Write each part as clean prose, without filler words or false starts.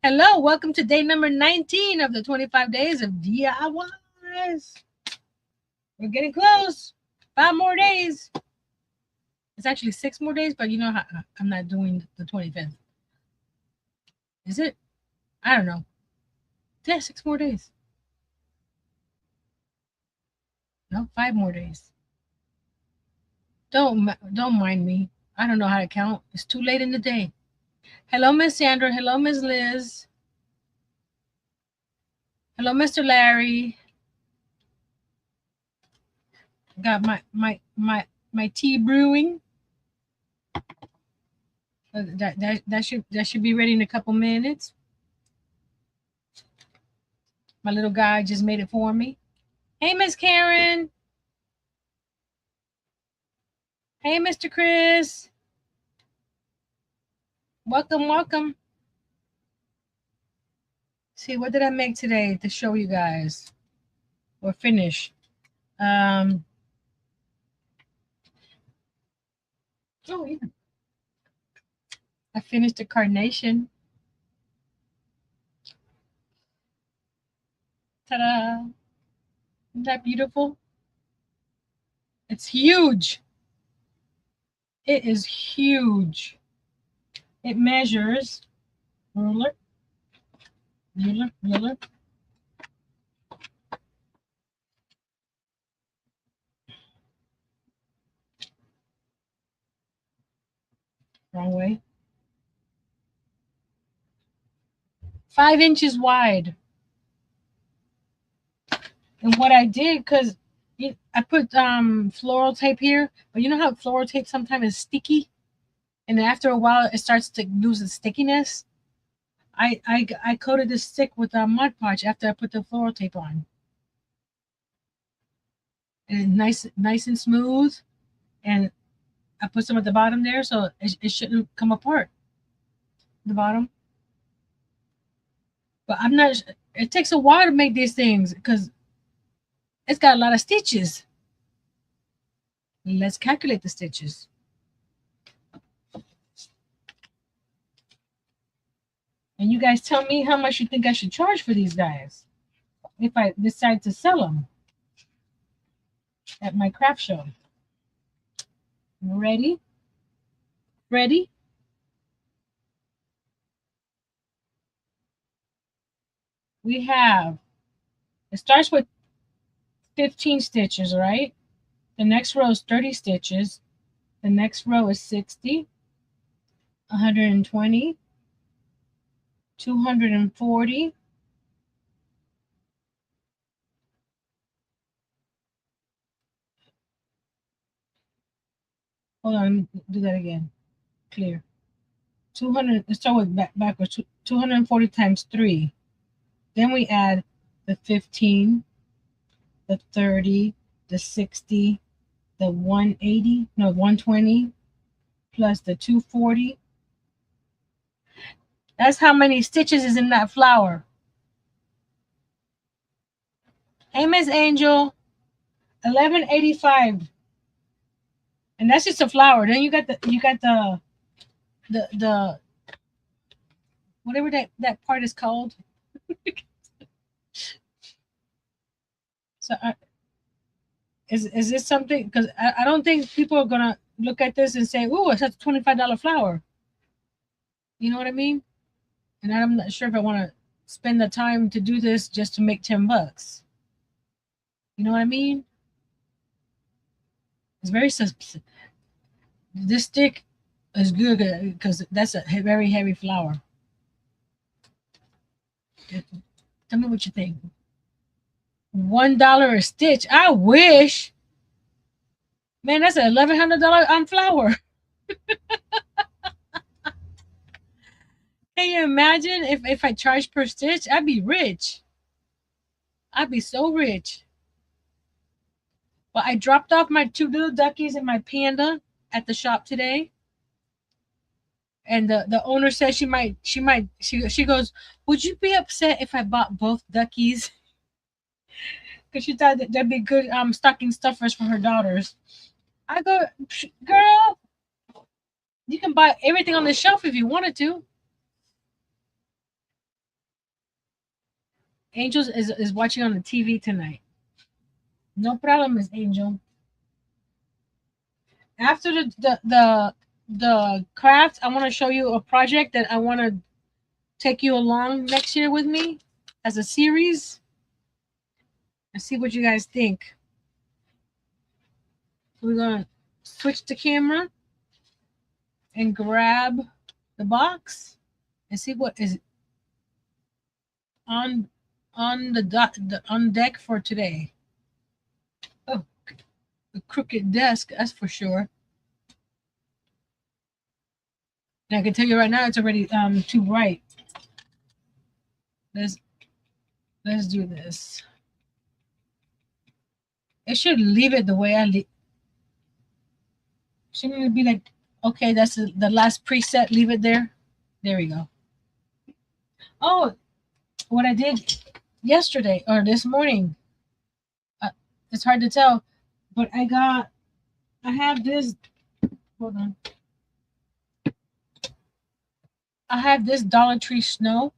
Hello, welcome to day number 19 of the 25 days of DIYs. We're getting close. 5 more days. It's actually 6 more days, but you know how I'm not doing the 25th. Is it? I don't know. Yeah, 6 more days. No, 5 more days. Don't mind me. I don't know how to count. It's too late in the day. Hello, Miss Sandra. Hello, Miss Liz. Hello, Mr. Larry. Got my tea brewing. That should be ready in a couple minutes. My little guy just made it for me. Hey, Miss Karen. Hey, Mr. Chris. Welcome, welcome. See, what did I make today to show you guys? Or finish? Oh, yeah. I finished a carnation. Ta-da! Isn't that beautiful? It's huge. It is huge. It measures, ruler, wrong way. 5 inches wide. And what I did, because I put floral tape here, but you know how floral tape sometimes is sticky? And after a while, it starts to lose its stickiness. I coated the stick with a Mod Podge after I put the floral tape on. And nice and smooth. And I put some at the bottom there, so it shouldn't come apart. The bottom. But I'm not. It takes a while to make these things because it's got a lot of stitches. Let's calculate the stitches. And you guys tell me how much you think I should charge for these guys if I decide to sell them at my craft show. Ready? Ready? We have, it starts with 15 stitches, right? The next row is 30 stitches. The next row is 60, 120, 240, hold on, do that again. Clear. 200, let's start with backwards. 240 times 3. Then we add the 15, the 30, the 60, the 180, no, 120, plus the 240. That's how many stitches is in that flower. Hey, Miss Angel, 1185. And that's just a flower. Then you got the whatever that part is called. So is this something? Because I don't think people are gonna look at this and say, "Ooh, it's a $25 flower." You know what I mean? And I'm not sure if I want to spend the time to do this just to make $10. You know what I mean? It's very this stick is good because that's a very heavy flower. Tell me what you think. $1 a stitch. I wish. Man, that's an $1,100 flower. Can you imagine if I charged per stitch? I'd be rich. I'd be so rich. But I dropped off my 2 little duckies and my panda at the shop today. And the owner said she goes, would you be upset if I bought both duckies? Because she thought that'd be good stocking stuffers for her daughters. I go, girl, You can buy everything on the shelf if you wanted to. Angels is watching on the TV tonight. No problem, Miss Angel. After the craft, I want to show you a project that I want to take you along next year with me as a series and see what you guys think. We're gonna switch the camera and grab the box and see what is on on deck for today. Oh, a crooked desk, that's for sure. And I can tell you right now, it's already too bright. Let's do this. It should leave it the way I leave. Shouldn't it be like, okay, that's the last preset, leave it there? There we go. Oh, what I did yesterday or this morning, it's hard to tell, but I have this, hold on. I have this Dollar Tree snow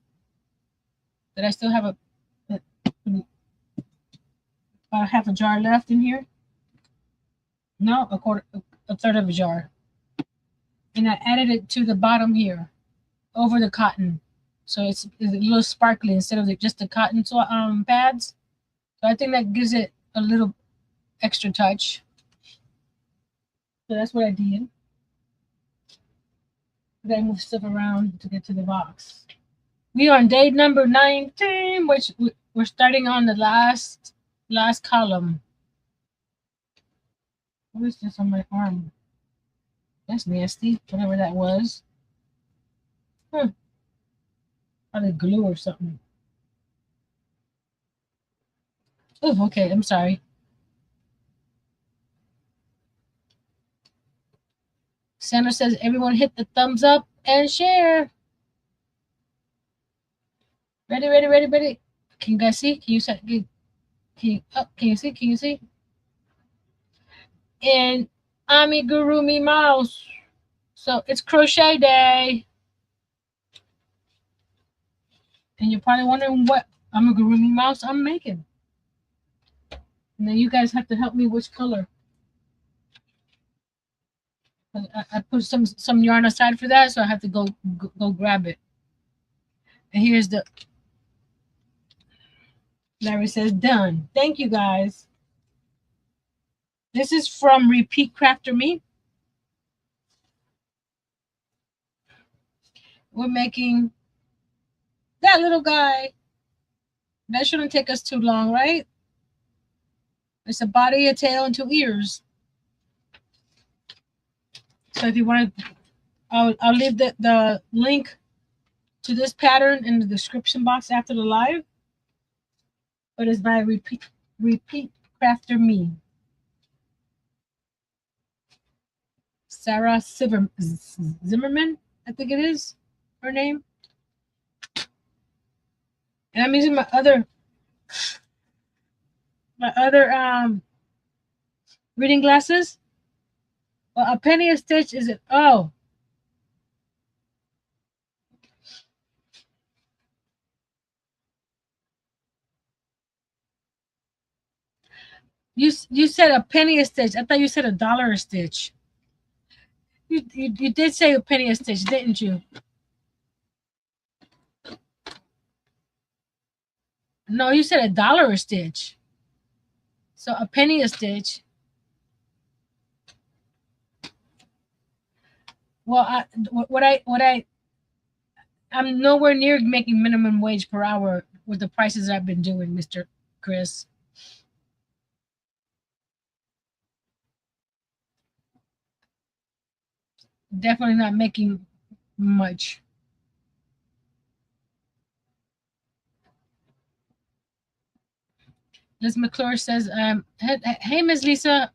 that I still have about half a jar left in here. No, a third of a jar. And I added it to the bottom here, over the cotton. So it's a little sparkly instead of just the cotton pads. So I think that gives it a little extra touch. So that's what I did. Then I move stuff around to get to the box. We are on day number 19, which we're starting on the last column. What is this on my arm? That's nasty, whatever that was. Probably glue or something. Oh, okay, I'm sorry. Sandra says everyone hit the thumbs up and share. Ready, ready, ready, ready. Can you guys see? Can you see? Can you see? Can you see? And Amigurumi Mouse. So it's crochet day. And you're probably wondering what Amigurumi Mouse I'm making. And then you guys have to help me which color. I put some yarn aside for that, so I have to go grab it. And here's the, Larry says done. Thank you guys. This is from Repeat Crafter Me. We're making that little guy. That shouldn't take us too long, right? It's a body, a tail, and 2 ears. So if you want to, I'll leave the link to this pattern in the description box after the live. But it's by Repeat Crafter Me. Sarah Zimmerman, I think it is her name. And I'm using my other reading glasses. Well, a penny a stitch is it? Oh, you said a penny a stitch. I thought you said $1 a stitch. You did say a penny a stitch, didn't you? No, you said $1 a stitch. So a penny a stitch. Well, I'm nowhere near making minimum wage per hour with the prices I've been doing, Mr. Chris. Definitely not making much. Liz McClure says, hey, Miss Lisa,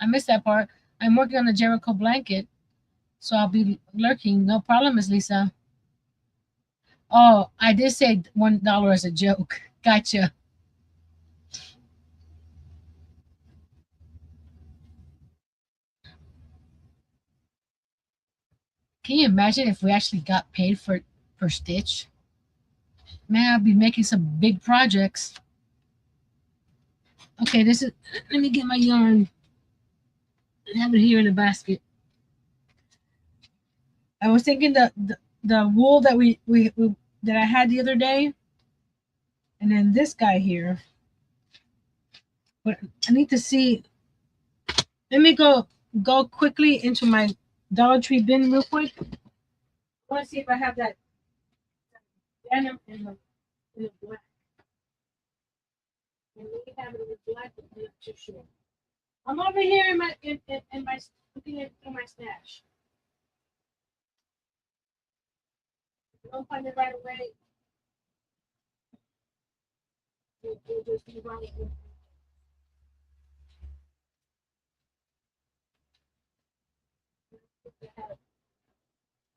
I missed that part. I'm working on a Jericho blanket, so I'll be lurking. No problem, Miss Lisa. Oh, I did say $1 as a joke. Gotcha. Can you imagine if we actually got paid for per stitch? Man, I'd be making some big projects. Okay, this is. Let me get my yarn and have it here in the basket. I was thinking the wool that we that I had the other day, and then this guy here. But I need to see. Let me go quickly into my Dollar Tree bin real quick. I want to see if I have that denim in the black. I may have it in the black, but I'm not too sure. I'm over here in my looking in my stash. If I don't find it right away, we'll just be right.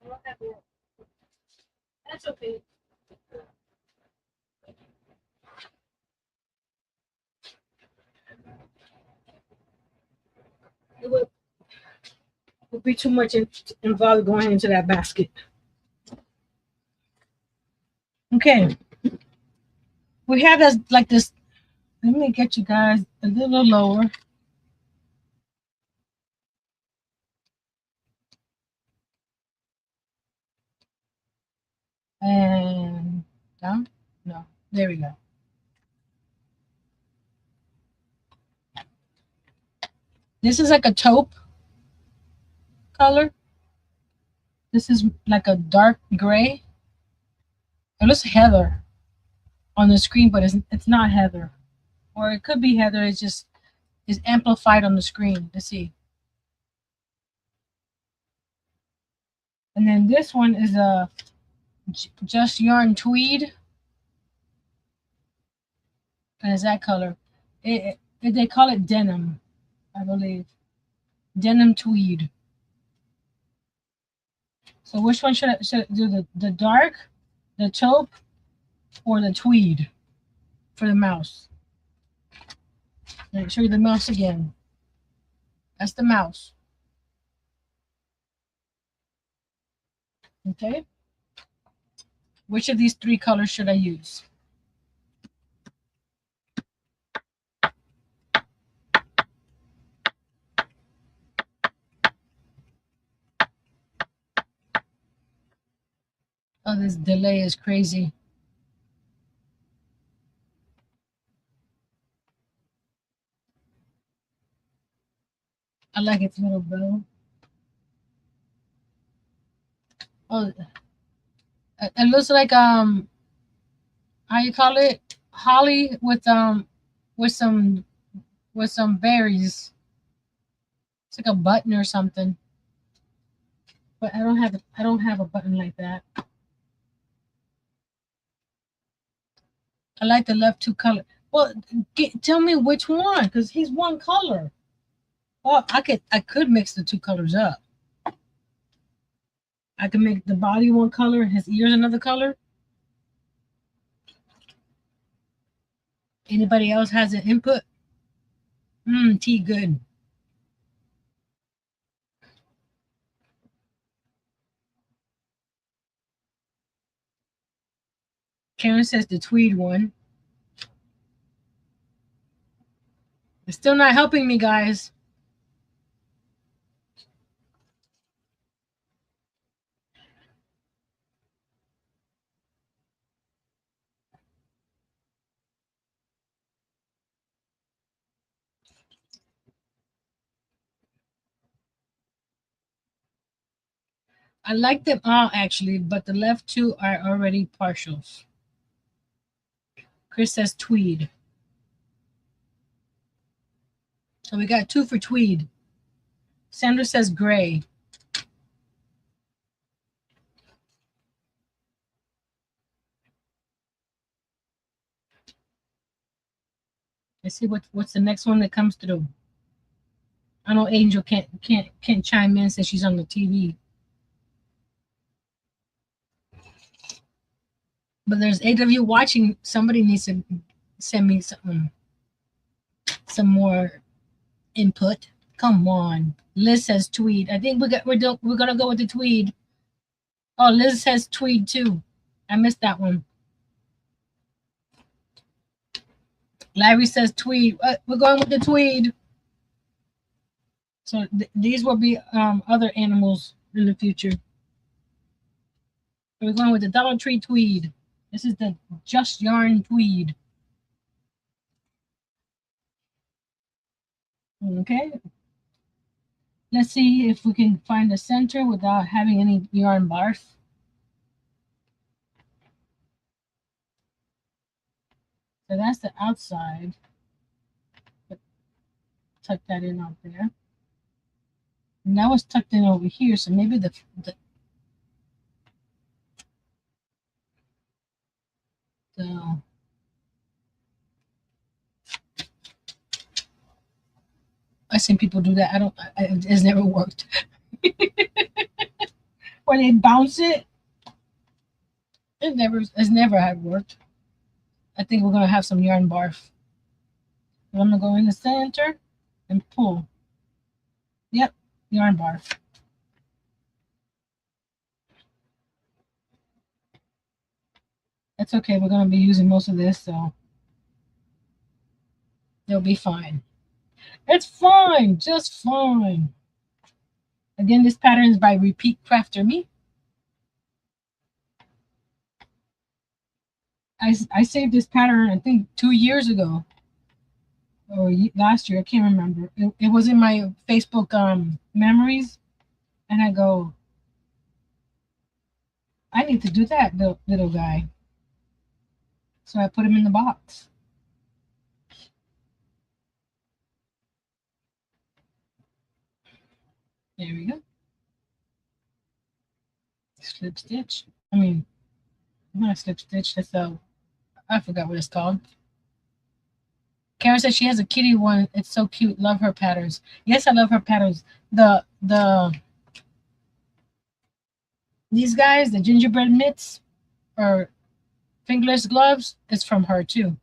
I don't have it. That's okay. It would be too much involved going into that basket. Okay. We have this like this. Let me get you guys a little lower. And down? No. There we go. This is like a taupe color. This is like a dark gray. It looks heather on the screen, but it's not heather. Or it could be heather. It's just is amplified on the screen. Let's see. And then this one is a just yarn tweed. And it's that color. They call it denim, I believe. Denim tweed. So which one should I do? The dark, the taupe, or the tweed for the mouse? Let me show you the mouse again. That's the mouse. Okay. Which of these three colors should I use? Oh, this delay is crazy. I like its little bow. Oh, it looks like how you call it? Holly with some berries. It's like a button or something. But I don't have a button like that. I like the left two color. Well, tell me which one, because he's one color. Well, I could mix the two colors up. I can make the body one color and his ears another color. Anybody else has an input? Tea good. Karen says the tweed one. It's still not helping me, guys. I like them all actually, but the left two are already partials. Chris says tweed. So we got 2 for tweed. Sandra says gray. Let's see what's the next one that comes through. I know Angel can't chime in since she's on the TV. But there's 8 of you watching. Somebody needs to send me some more input. Come on. Liz says tweed. I think we're gonna go with the tweed. Oh, Liz says tweed too. I missed that one. Larry says tweed. We're going with the tweed. So these will be other animals in the future. We're going with the Dollar Tree tweed. This is the Just Yarn tweed. Okay. Let's see if we can find the center without having any yarn barf. So that's the outside. Tuck that in out there. And that was tucked in over here, so maybe the I've seen people do that. It's never worked. Where they bounce it. It's never had worked. I think we're gonna have some yarn barf. I'm gonna go in the center and pull. Yep, yarn barf. That's okay. We're gonna be using most of this, so they'll be fine. It's fine, just fine. Again, this pattern is by Repeat Crafter Me. I saved this pattern, I think, 2 years ago. Or last year, I can't remember. It was in my Facebook memories. And I go, I need to do that, the little guy. So I put him in the box. There we go. Slip stitch. I mean, not slip stitch. That's I forgot what it's called. Karen says she has a kitty one. It's so cute. Love her patterns. Yes, I love her patterns. These guys, the gingerbread mitts or fingerless gloves, is from her too.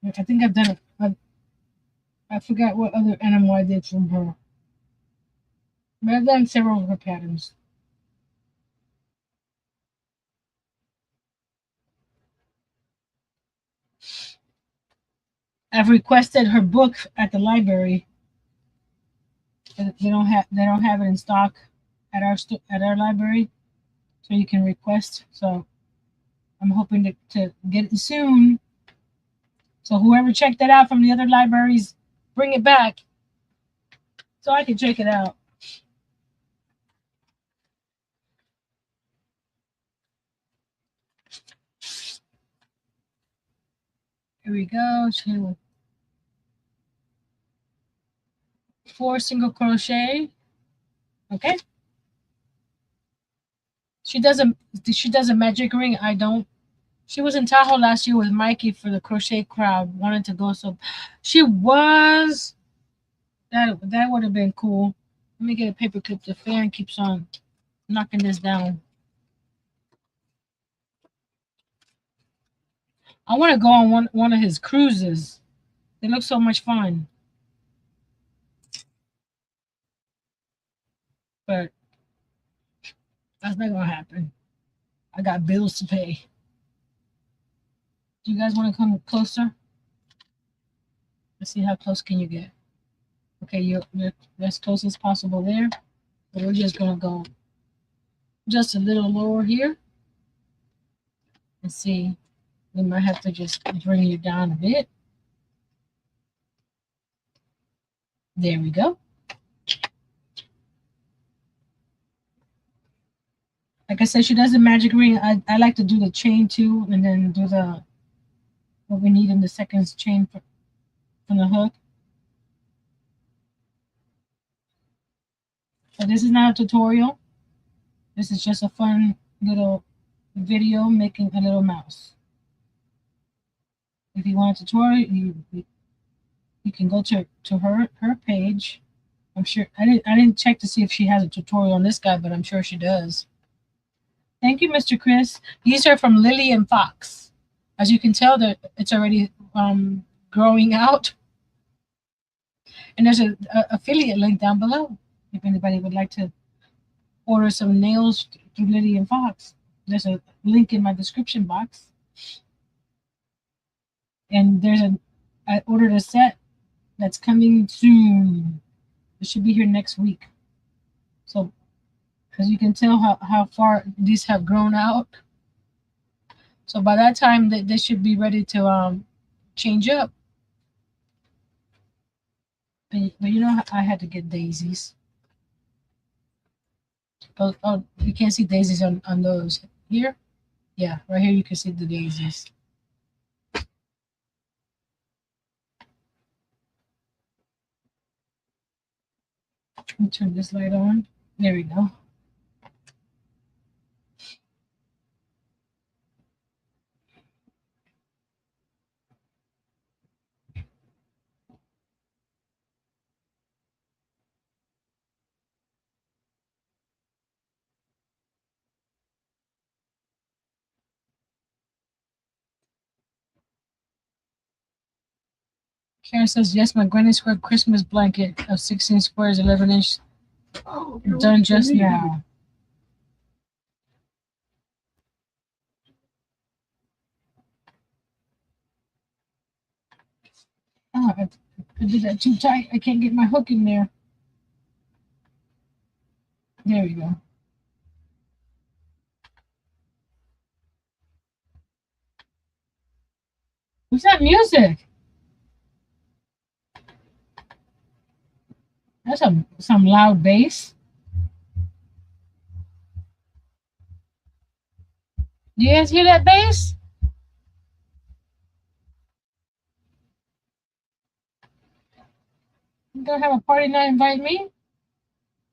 I think I've done it. I forgot what other animal I did from her. But I've done several of her patterns. I've requested her book at the library. They don't have it in stock at our library, so you can request. So I'm hoping to get it soon. So whoever checked that out from the other libraries, bring it back so I can check it out. Here we go. 4 single crochet. Okay. She does a magic ring. I don't. She was in Tahoe last year with Mikey for the crochet crowd. Wanted to go, so she was. That would have been cool. Let me get a paper clip. The fan keeps on knocking this down. I want to go on one of his cruises. They look so much fun. But that's not gonna happen. I got bills to pay. Do you guys want to come closer? Let's see how close can you get. Okay, you're as close as possible there. So we're just gonna go just a little lower here. And see, we might have to just bring you down a bit. There we go. Like I said, she does the magic ring. I like to do the chain too, and then do what we need in the second chain from the hook. So this is not a tutorial. This is just a fun little video making a little mouse. If you want a tutorial, you can go to her page. I'm sure I didn't check to see if she has a tutorial on this guy, but I'm sure she does. Thank you, Mr. Chris. These are from Lily and Fox. As you can tell, that it's already growing out. And there's a affiliate link down below if anybody would like to order some nails through Lydia and Fox. There's a link in my description box. And I ordered a set that's coming soon. It should be here next week. So, as you can tell how far these have grown out. So by that time, they should be ready to change up. But you know, I had to get daisies. Oh, you can't see daisies on those. Here? Yeah, right here you can see the daisies. Let me turn this light on. There we go. Karen says, yes, my Granny Square Christmas blanket of 16 squares, 11-inch, done just now. Oh, I did that too tight. I can't get my hook in there. There we go. What's that music? That's some loud bass. Do you guys hear that bass? You gonna have a party not invite me?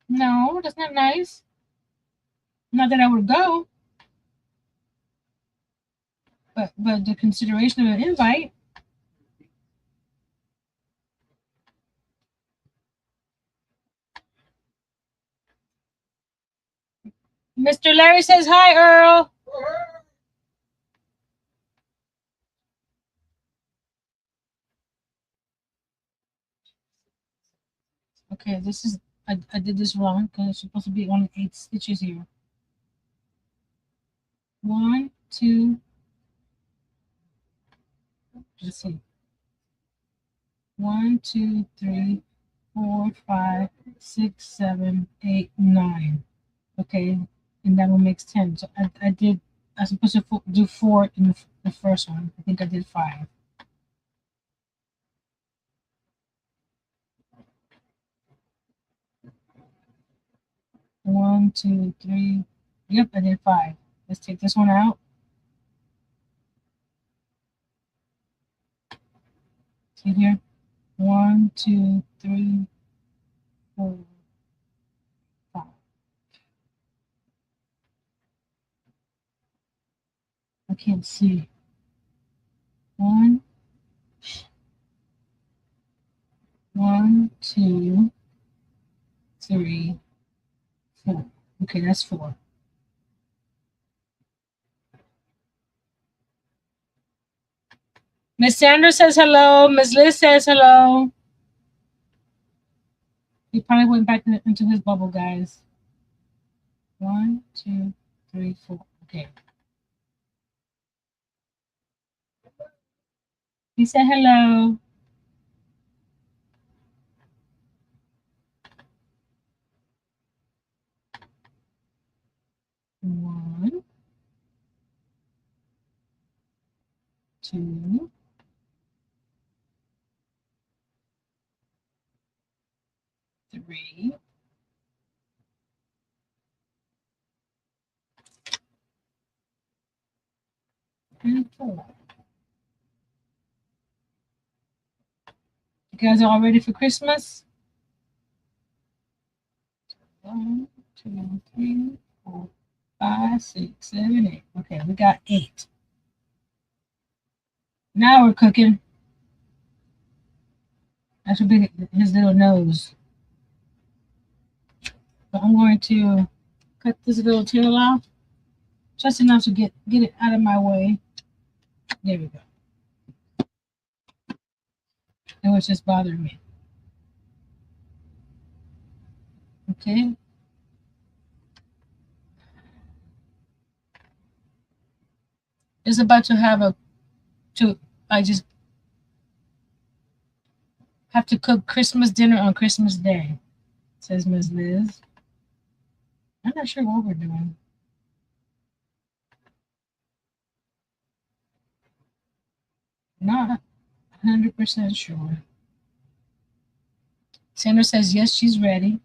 No, that's not nice. Not that I would go, but the consideration of an invite. Mr. Larry says hi, Earl. Okay, this is I did this wrong because it's supposed to be only 8 stitches here. 1, 2. Let's see. 1, 2, 3, 4, 5, 6, 7, 8, 9. Okay, and that one makes 10. So I was supposed to do 4 in the first one. I think I did 5. One, 2, 3. Yep, I did 5. Let's take this one out. See here? 1, 2, 3, 4, 5. I can't see. 1, 2, 3, 4. Okay, that's 4. Miss Sanders says hello. Miss Liz says hello. He probably went back into his bubble, guys. 1, 2, 3, 4. Okay. He said hello. One, 2, 3, and 4. You guys are all ready for Christmas? 1, 2, 3, 4, 5, 6, 7, 8. Okay, we got 8. Now we're cooking. That should be his little nose. But I'm going to cut this little tail off just enough to get it out of my way. There we go. It was just bothering me. Okay. Just about to have I just have to cook Christmas dinner on Christmas Day, says Ms. Liz. I'm not sure what we're doing. Not 100% sure. Sandra says yes, she's ready.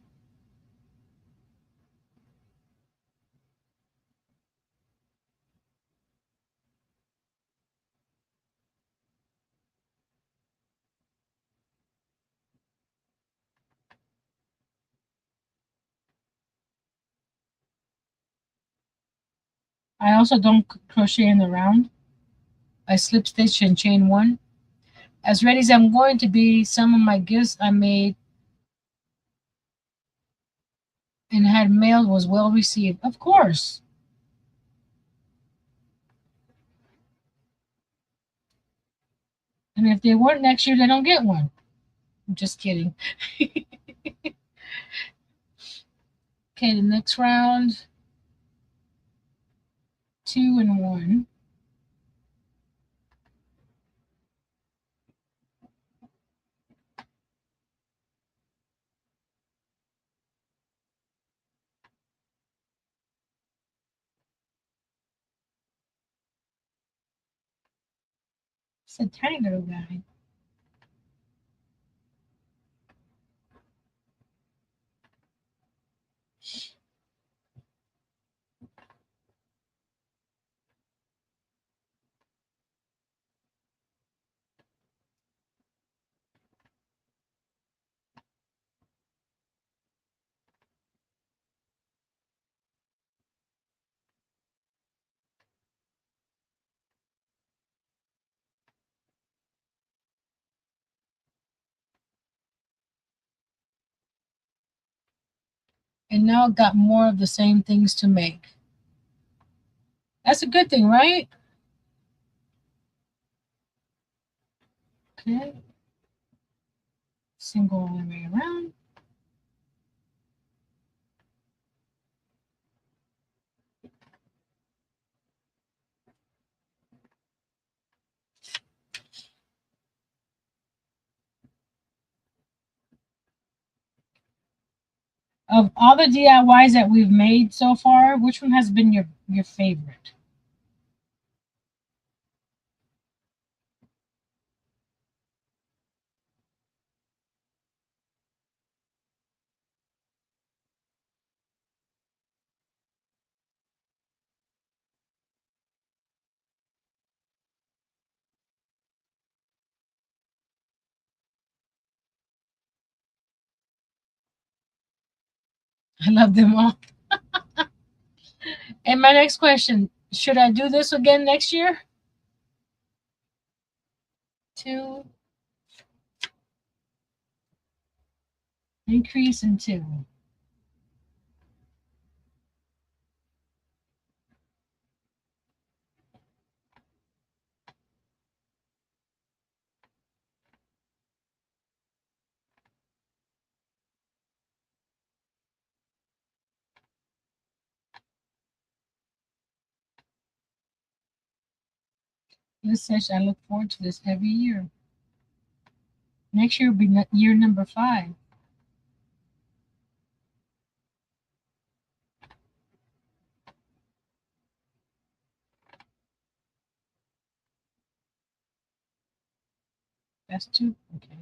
I also don't crochet in the round. I slip stitch and chain one. As ready as I'm going to be, some of my gifts I made and had mailed was well received. Of course. And if they weren't next year, they don't get one. I'm just kidding. Okay, the next round, 2 and 1. It's a tiny little guy. And now got more of the same things to make. That's a good thing, right? Okay. Single all the way around. Of all the DIYs that we've made so far, which one has been your favorite? I love them all. And my next question, should I do this again next year? 2, increase in 2. This says I look forward to this every year. Next year will be year number 5. That's 2. Okay.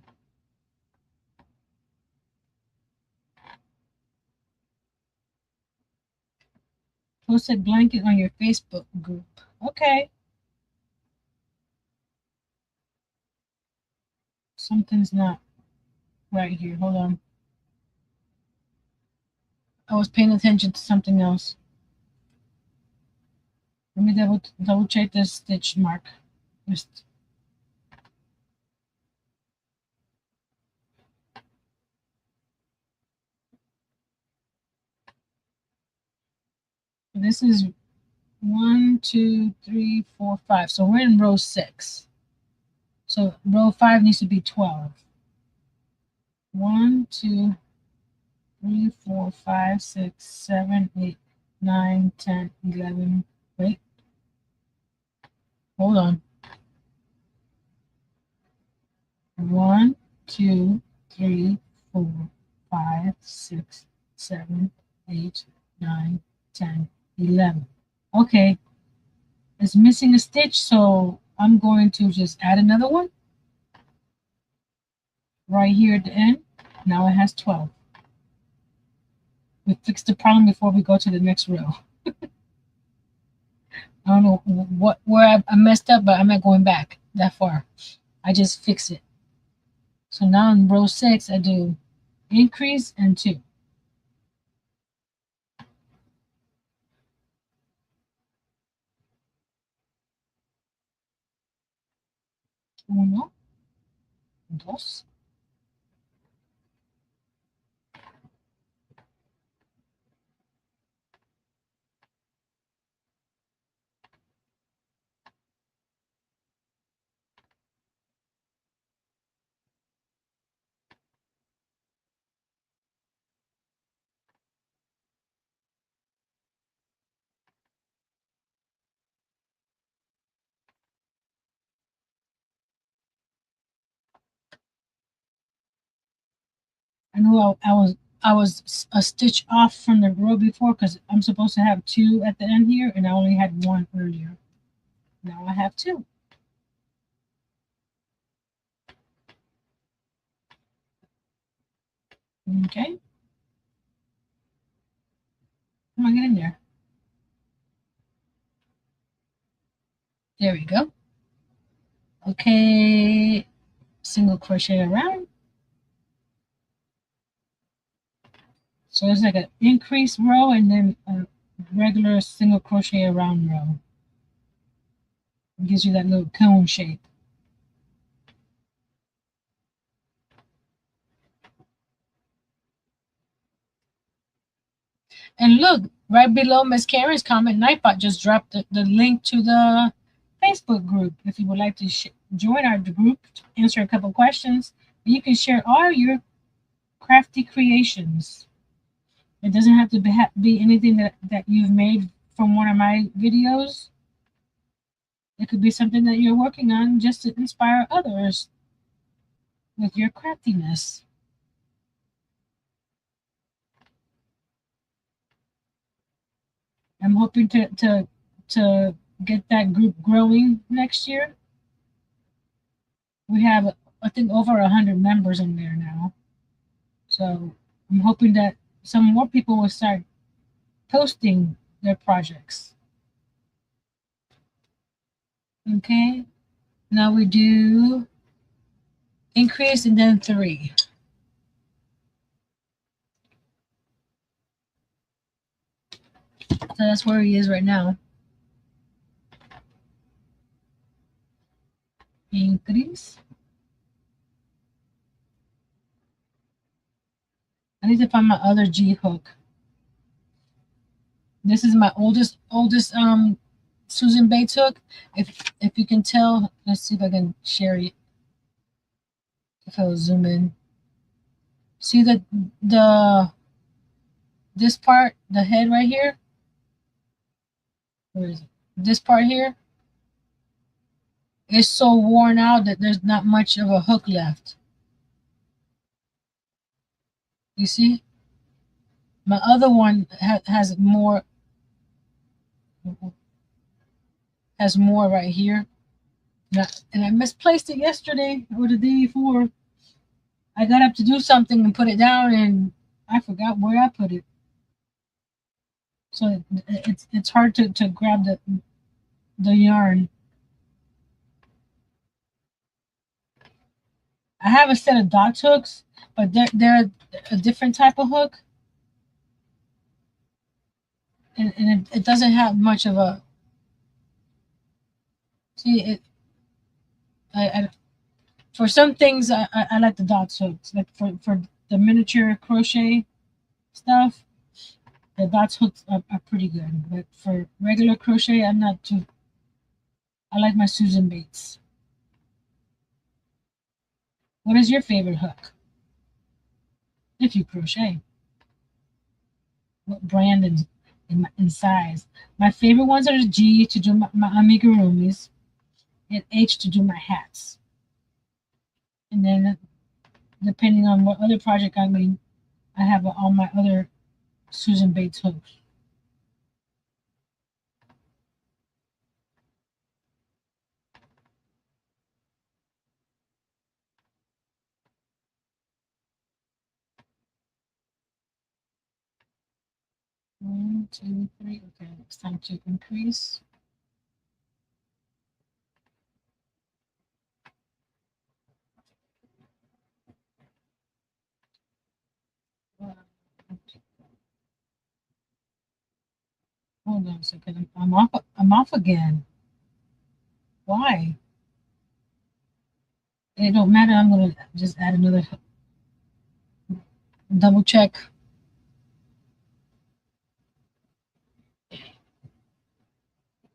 Posted blanket on your Facebook group. Okay. Something's not right here. Hold on. I was paying attention to something else. Let me double check this stitch mark. Just this is 1, 2, 3, 4, 5. So we're in row 6. So row 5 needs to be 12. 1, 2, 3, 4, 5, 6, 7, 8, 9, 10, 11. Wait. Hold on. 1, 2, 3, 4, 5, 6, 7, 8, 9, 10, 11. Okay, it's missing a stitch, so I'm going to just add another one right here at the end. Now it has 12. We fixed the problem before we go to the next row. I don't know where I messed up, but I'm not going back that far. I just fix it. So now in row 6, I do increase and 2. 1, 2. I know I was a stitch off from the row before because I'm supposed to have 2 at the end here, and I only had 1 earlier. Now I have 2. Okay, come on, get in there. There we go. Okay, single crochet around. So it's like an increase row and then a regular single crochet around row. It gives you that little cone shape. And look, right below Miss Karen's comment, Nightbot just dropped the link to the Facebook group. If you would like to join our group, answer a couple questions, you can share all your crafty creations. It doesn't have to be anything that you've made from one of my videos. It could be something that you're working on just to inspire others with your craftiness. I'm hoping to get that group growing next year. We have, I think, over 100 members in there now. So I'm hoping that some more people will start posting their projects. Okay, now we do increase and then 3. So that's where he is right now. Increase. I need to find my other G hook. This is my oldest Susan Bates hook. If you can tell, let's see if I can share it. If I will zoom in. See this part, the head right here? Where is it? This part here is so worn out that there's not much of a hook left. You see? My other one has more right here. And I misplaced it yesterday or the day before. I got up to do something and put it down, and I forgot where I put it. So it's hard to grab the yarn. I have a set of dot hooks, but they're a different type of hook, and it doesn't have much of a. See it. I for some things I like the dot hooks, like for the miniature crochet stuff. The dot hooks are pretty good, but for regular crochet, I'm not too. I like my Susan Bates. What is your favorite hook? If you crochet, what brand and size? My favorite ones are the G to do my amigurumis. and H to do my hats. And then depending on what other project I mean, I have all my other Susan Bates hooks. One, two, three. Okay, it's time to increase. Hold on a second. I'm off. I'm off again. Why? It don't matter. I'm gonna just add another double check.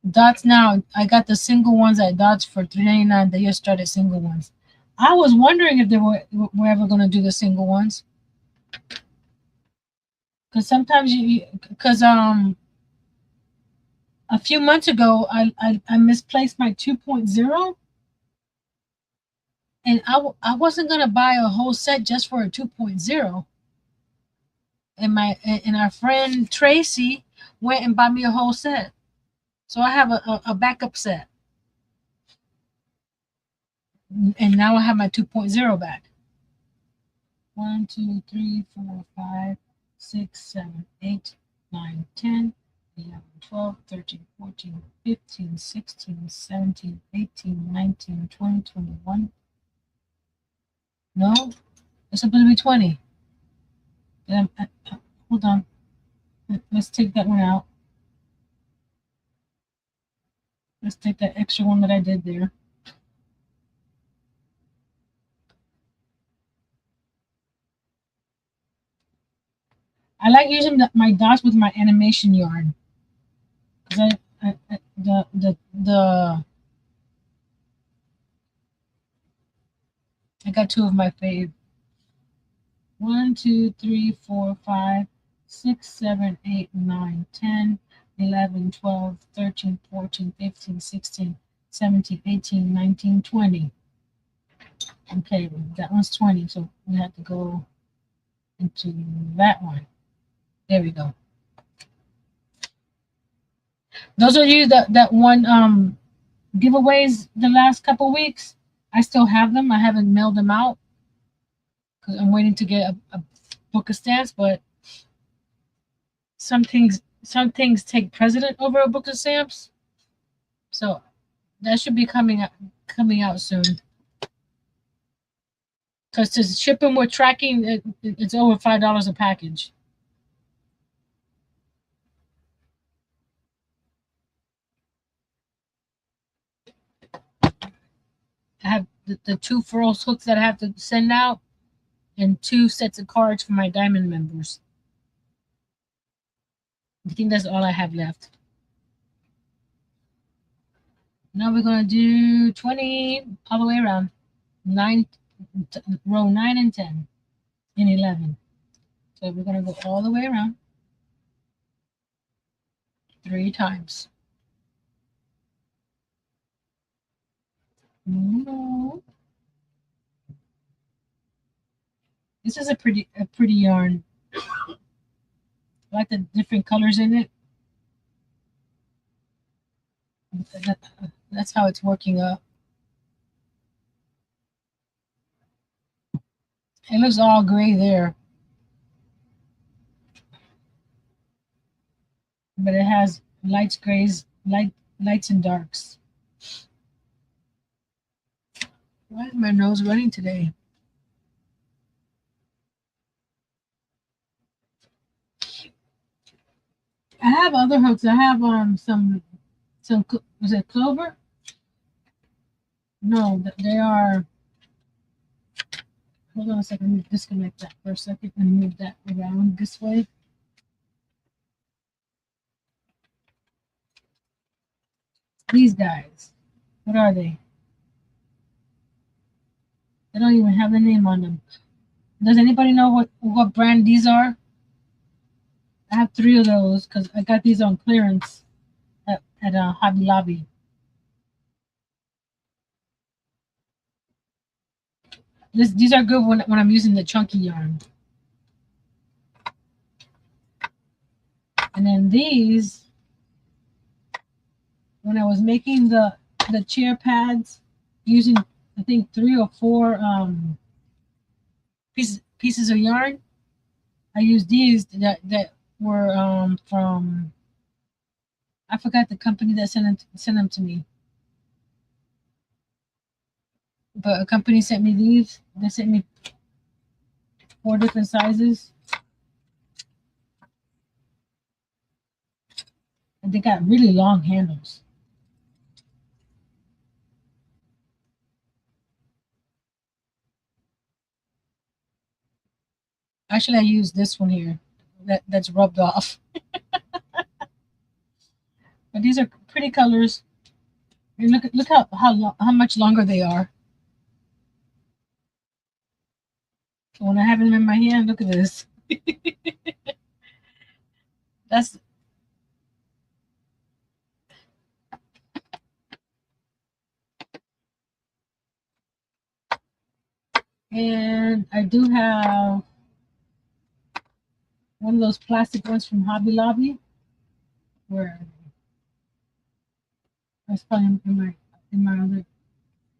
Dots now. I got the single ones at Dots for $3.99. They just started single ones. I was wondering if they were ever gonna do the single ones. Because sometimes because a few months ago I misplaced my 2.0, and I wasn't gonna buy a whole set just for a 2.0. And our friend Tracy went and bought me a whole set, so I have a backup set, and now I have my 2.0 back. 1, 2, 3, 4, 5, 6, 7, 8, 9, 10, 11, 12, 13, 14, 15, 16, 17, 18, 19, 20, 21. No, it's supposed to be 20. Hold on. Let's take that one out. Let's take that extra one that I did there. I like using my dots with my animation yarn. Cause I got two of my fave. 1, 2, 3, 4, 5, 6, 7, 8, 9, 10, 11, 12, 13, 14, 15, 16, 17, 18, 19, 20. Okay, that one's 20, so we have to go into that one. There we go. Those of you that won giveaways the last couple weeks, I still have them. I haven't mailed them out because I'm waiting to get a book of stamps. But some things take precedent over a book of stamps, so that should be coming out soon. Because to ship them with tracking, it's over $5 a package. I have the 2 furls hooks that I have to send out, and 2 sets of cards for my diamond members. I think that's all I have left. Now we're gonna do 20 all the way around. Row 9 and 10 and 11. So we're gonna go all the way around 3 times. This is a pretty yarn. I like the different colors in it. That's how it's working up. It looks all gray there, but it has lights, grays, lights and darks. Why is my nose running today? I have other hooks. I have some was it clover? No, they are. Hold on a second. Let me disconnect that for a second and move that around this way. These guys, what are they? They don't even have the name on them. Does anybody know what brand these are? I have 3 of those because I got these on clearance at Hobby Lobby. These are good when I'm using the chunky yarn. And then these, when I was making the chair pads using I think 3 or 4 pieces of yarn, I used these that were from, I forgot the company that sent them to me, but a company sent me these. They sent me 4 different sizes, and they got really long handles. Actually, I used this one here that's rubbed off. But these are pretty colors. And look how much longer they are. So when I have them in my hand, look at this. That's and I do have one of those plastic ones from Hobby Lobby. Where that's probably in my other.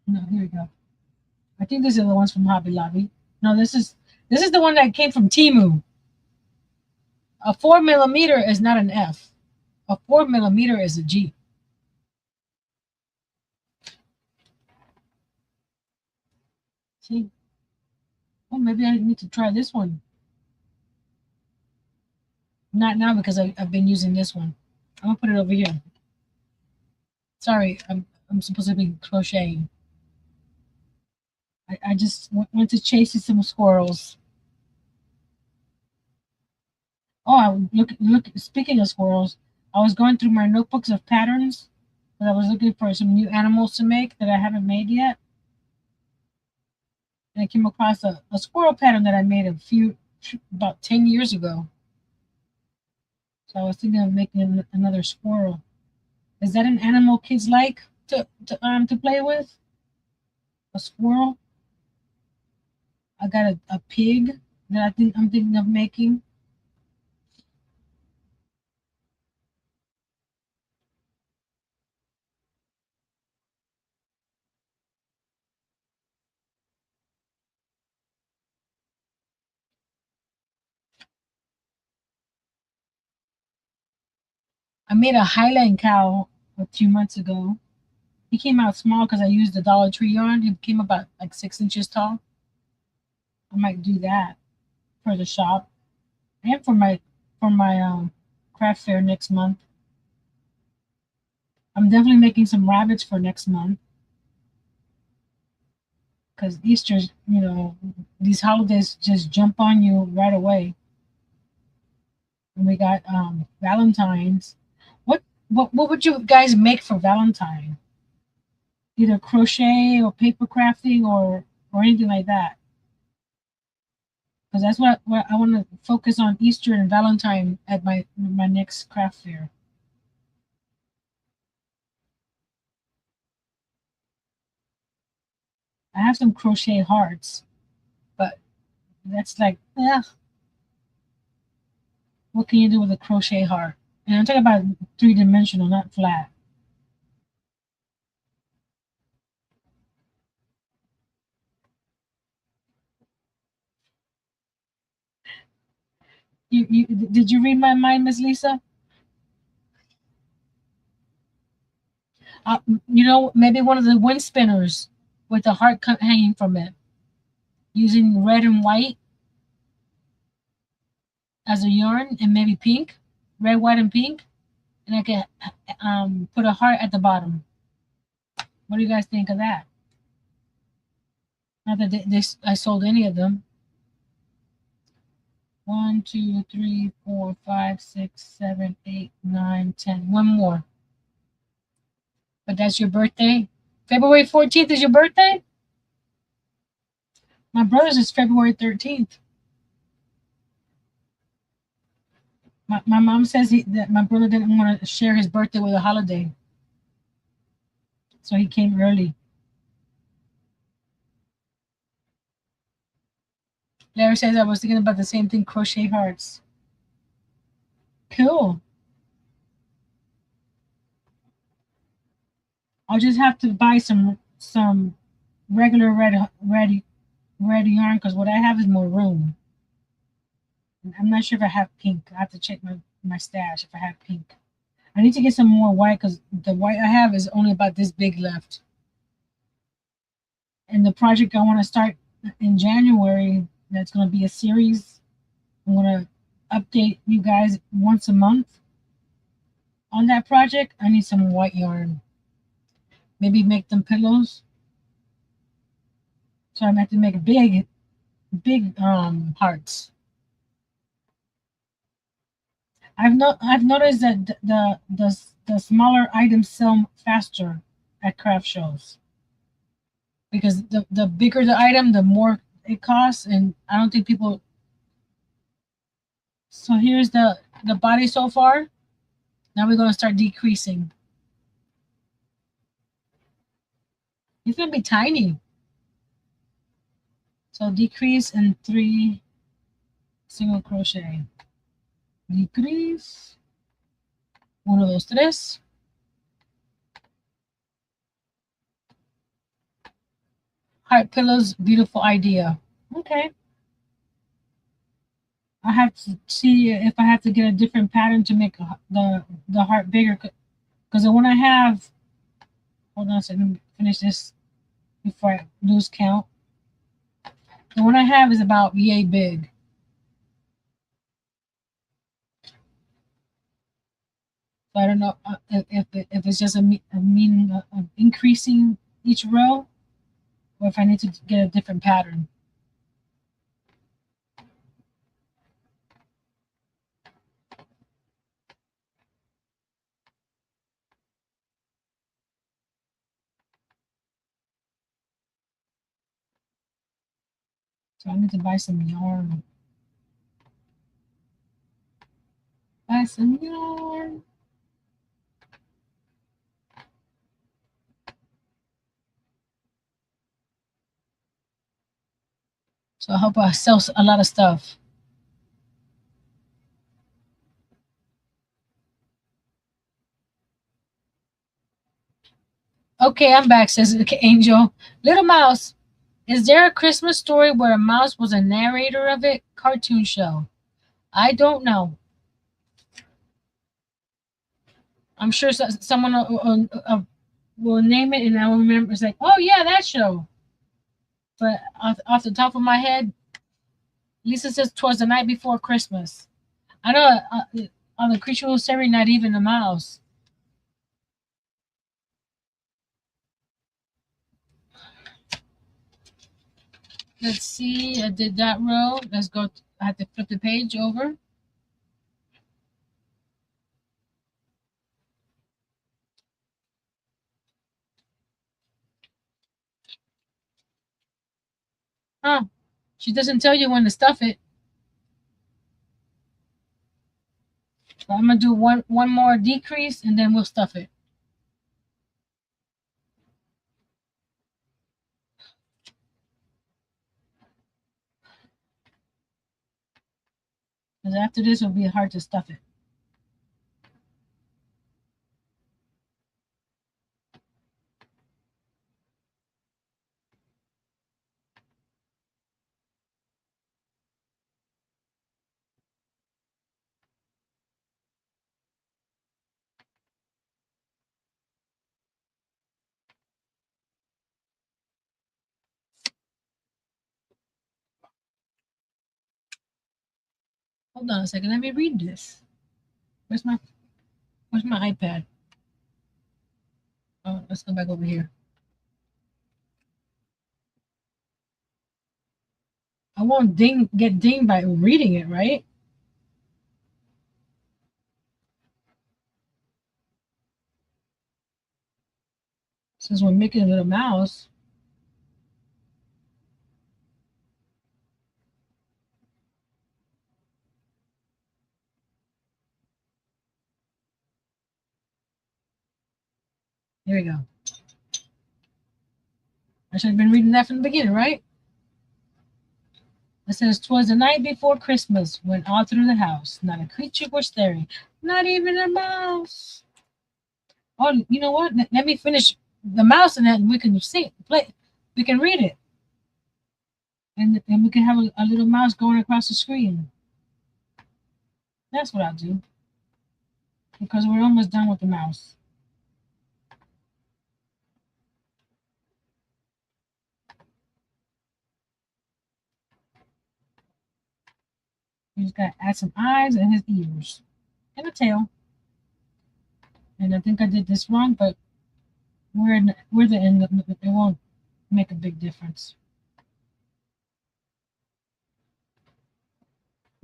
No, here we go. I think these are the ones from Hobby Lobby. No, this is the one that came from Temu. A 4 millimeter is not an F. A 4 millimeter is a G. See? Oh, maybe I need to try this one. Not now because I've been using this one. I'm gonna put it over here. Sorry, I'm supposed to be crocheting. I just went to chase some squirrels. Oh, look! Speaking of squirrels, I was going through my notebooks of patterns, and I was looking for some new animals to make that I haven't made yet. And I came across a squirrel pattern that I made about 10 years ago. So I was thinking of making another squirrel. Is that an animal kids like to play with? A squirrel? I got a pig that I'm thinking of making. I made a Highland cow a few months ago. He came out small because I used the Dollar Tree yarn. He came about like 6 inches tall. I might do that for the shop and for my craft fair next month. I'm definitely making some rabbits for next month because Easter's, these holidays just jump on you right away. And we got Valentine's. What would you guys make for Valentine? Either crochet or paper crafting or anything like that. Because that's what I want to focus on Easter and Valentine at my next craft fair. I have some crochet hearts, but that's like, what can you do with a crochet heart? And I'm talking about 3 dimensional, not flat. Did you read my mind, Miss Lisa? Maybe one of the wind spinners with the heart hanging from it, using red and white as a yarn, and maybe pink, red, white, and pink, and I can put a heart at the bottom. What do you guys think of that? Not that I sold any of them. 1, 2, 3, 4, 5, 6, 7, 8, 9, 10. One more. But that's your birthday? February 14th is your birthday? My brother's is February 13th. My mom says that my brother didn't want to share his birthday with a holiday. So he came early. Larry says I was thinking about the same thing, crochet hearts. Cool. I'll just have to buy some regular red yarn because what I have is maroon. I'm not sure if I have pink. I have to check my stash if I have pink. I need to get some more white because the white I have is only about this big left. And the project I want to start in January, that's going to be a series. I'm going to update you guys once a month on that project. I need some white yarn. Maybe make them pillows. So I'm going to have to make big hearts. I've noticed that the smaller items sell faster at craft shows because the bigger the item, the more it costs, and I don't think people. So here's the body so far. Now we're going to start decreasing. It's going to be tiny. So decrease in 3 single crochet. Decrease. 1, 2, 3. Heart pillows, beautiful idea. Okay. I have to see if I have to get a different pattern to make the heart bigger. Because the one I have, hold on a second, let me finish this before I lose count. The one I have is about yay big. So I don't know if it's just a meaning of increasing each row, or if I need to get a different pattern. So I need to buy some yarn. Buy some yarn. So I hope I sell a lot of stuff. Okay, I'm back, says Angel. Little Mouse, is there a Christmas story where a mouse was a narrator of it? Cartoon show. I don't know. I'm sure someone will name it and I will remember. It's like, oh yeah, that show. But off the top of my head, Lisa says twas the night before Christmas. I know on the creature was every not even a mouse. Let's see. I did that row. Let's go. I have to flip the page over. Huh. She doesn't tell you when to stuff it. So I'm gonna do one more decrease and then we'll stuff it. Because after this it'll be hard to stuff it. Hold on a second. Let me read this. Where's my iPad? Oh, let's go back over here. I won't get dinged by reading it, right? Since we're making a little mouse. Here we go. I should have been reading that from the beginning, right? It says, "'Twas the night before Christmas, when all through the house, not a creature was staring, not even a mouse." Oh, you know what? Let me finish the mouse, and then we can play. We can read it, and we can have a little mouse going across the screen. That's what I'll do, because we're almost done with the mouse. We just got to add some eyes and his ears and a tail. And I think I did this wrong, but we're the end. It won't make a big difference.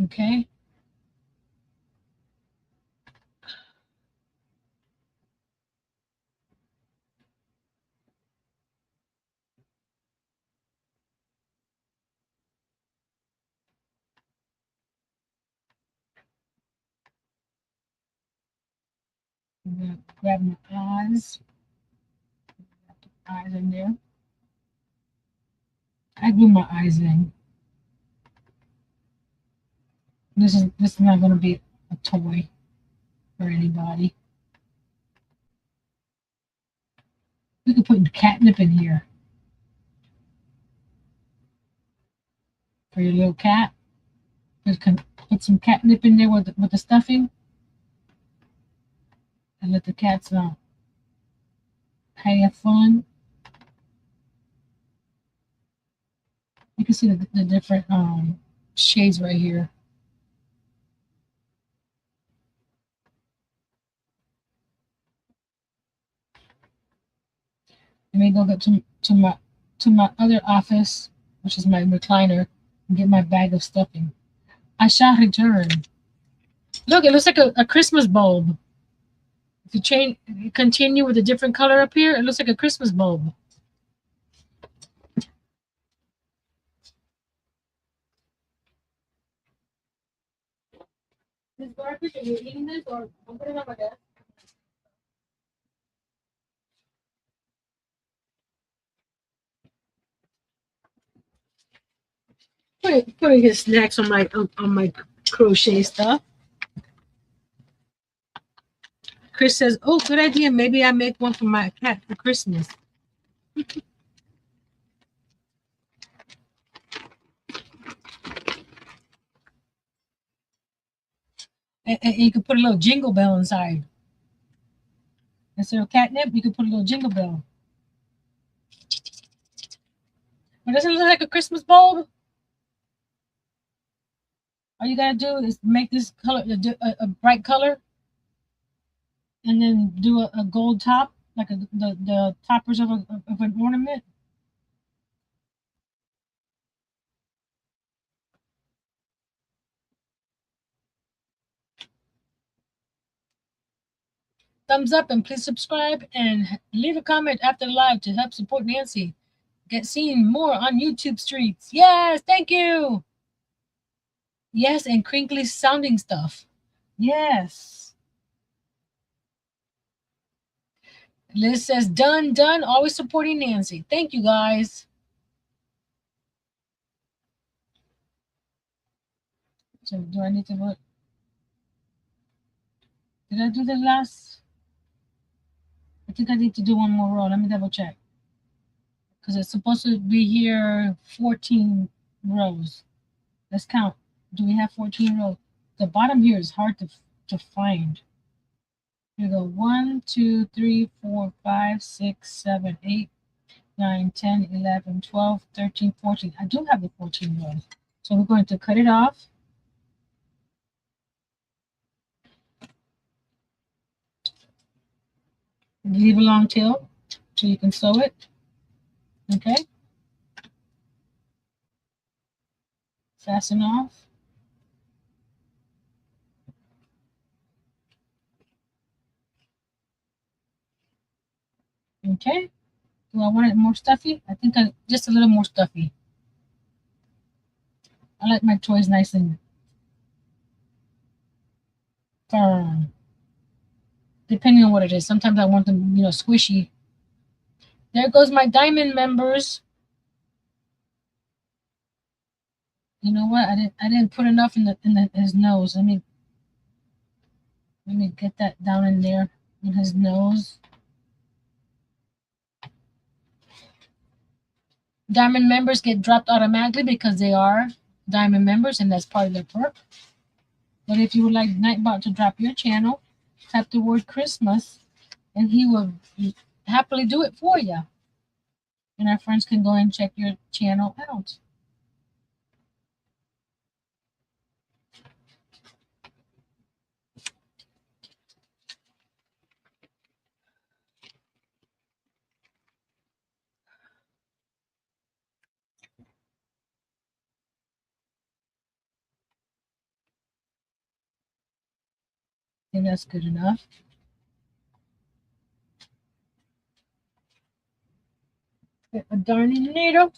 Okay. I'm gonna grab my eyes. Eyes in there. I glue my eyes in. This is not going to be a toy for anybody. We could put catnip in here for your little cat. We can put some catnip in there with the stuffing, and let the cats have fun. You can see the different shades right here. Let me go to my other office, which is my recliner, and get my bag of stuffing. I shall return. Look, it looks like a Christmas bulb. If you continue with a different color up here, it looks like a Christmas bulb. This garbage, are you eating this or I'm putting it on my desk? Putting his snacks on my crochet stuff. Chris says, "Oh, good idea. Maybe I make one for my cat for Christmas." And you could put a little jingle bell inside. Instead of catnip, you could put a little jingle bell. But doesn't it look like a Christmas bulb? All you gotta do is make this color a bright color, and then do a gold top, like the toppers of an ornament. Thumbs up and please subscribe and leave a comment after the live to help support Nancy. Get seen more on YouTube streets. Yes, thank you. Yes, and crinkly sounding stuff. Yes. Liz says, done, always supporting Nancy. Thank you, guys. So do I need to look? Did I do the last? I think I need to do one more row. Let me double check. Because it's supposed to be here 14 rows. Let's count. Do we have 14 rows? The bottom here is hard to find. Here we go. 1, 2, 3, 4, 5, 6, 7, 8, 9, 10, 11, 12, 13, 14. I do have the 14 rows. So we're going to cut it off. Leave a long tail so you can sew it. Okay. Fasten off. Okay. Do I want it more stuffy? I think just a little more stuffy. I like my toys nice and firm. Depending on what it is. Sometimes I want them, squishy. There goes my diamond members. You know what? I didn't put enough in his nose. Let me get that down in there in his nose. Diamond members get dropped automatically because they are diamond members and that's part of their perk. But if you would like Nightbot to drop your channel, type the word Christmas and he will happily do it for you. And our friends can go and check your channel out. I think that's good enough. Get a darning needle.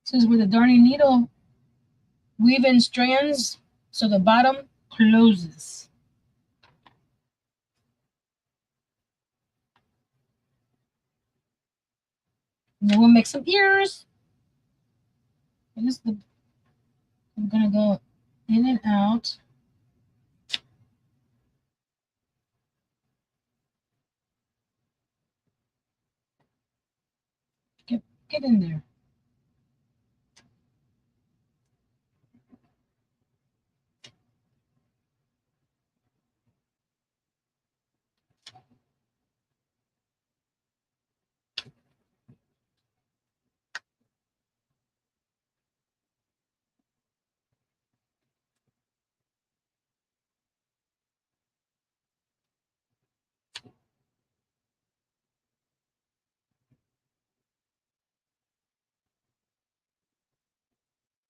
This is with a darning needle, weave in strands so the bottom closes. And then we'll make some ears. And this is I'm gonna go in and out. Get in there.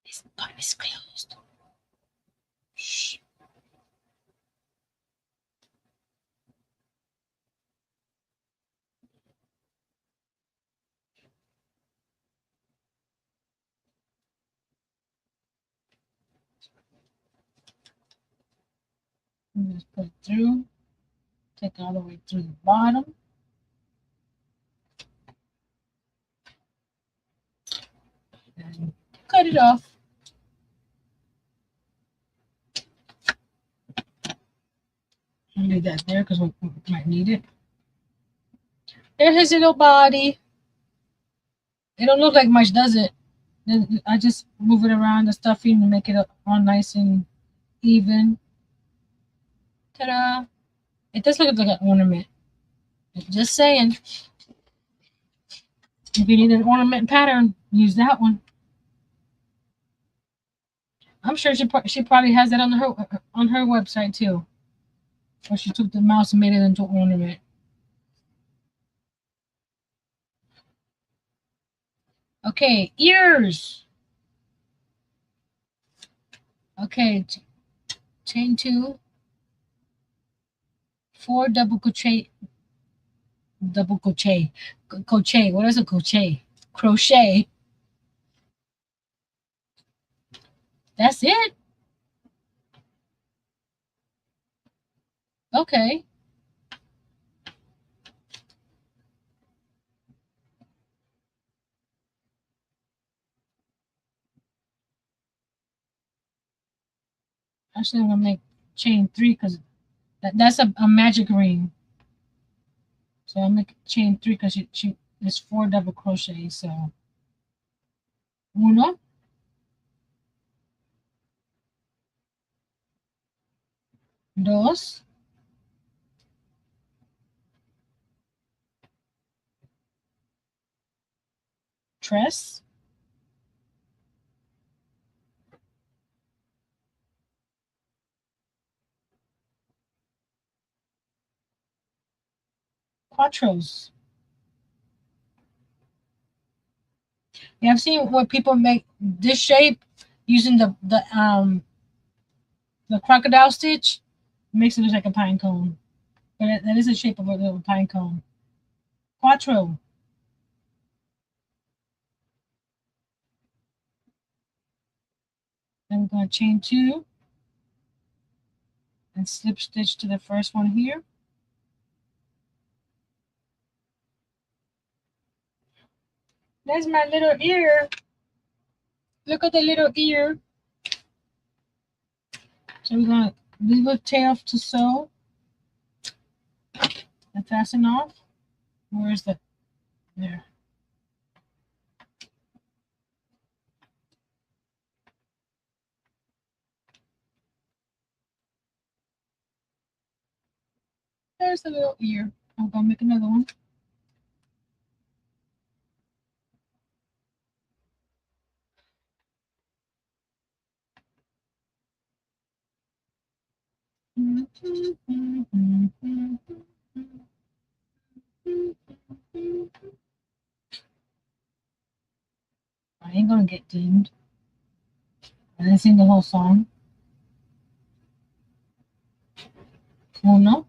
This button is closed. Shh. Just put it through. Take all the way through the bottom. And cut it off. I'll leave that there because we might need it. There's his little body. It don't look like much, does it? Then I just move it around the stuffing to make it all nice and even. Ta-da! It does look like an ornament. Just saying. If you need an ornament pattern, use that one. I'm sure she probably has that on her website too. Or she took the mouse and made it into an ornament. Okay, ears. Okay, chain 2, 4 double crochet. Crochet. What is a crochet? Crochet. That's it. Okay. Actually, I'm gonna make chain 3 because that's a magic ring. So I'll make chain 3 because she there's 4 double crochets. So 1, 2, 3, 4. Yeah, I've seen where people make this shape using the crocodile stitch. Makes it look like a pine cone, but that is the shape of a little pine cone. 4. Then we're going to chain 2 and slip stitch to the first one here. That's my little ear. Look at the little ear. So we're going to leave a tail to sew and fasten off. Where's the, there. There's the little ear. I'm going to make another one. I ain't going to get dinged. I didn't sing the whole song. Uno,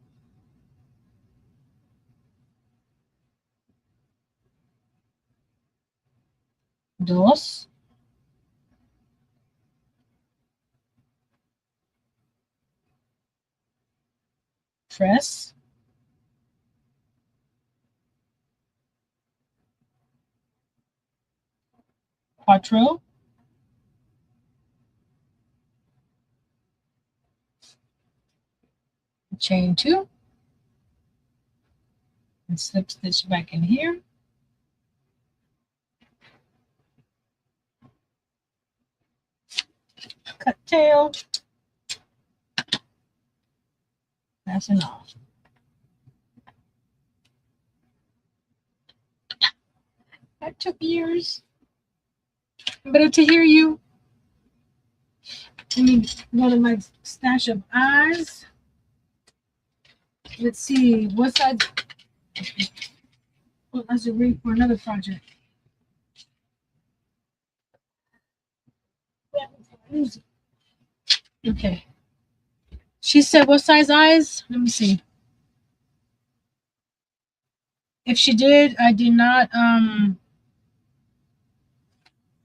dos, tres, cuatro, chain two, and slip stitch back in here. Cut tail, fasten off. That took years. Better to hear you. Let me go to my stash of eyes. Let's see, what size? Well, that's a read for another project. Okay. She said, what size eyes? Let me see. If she did, I did not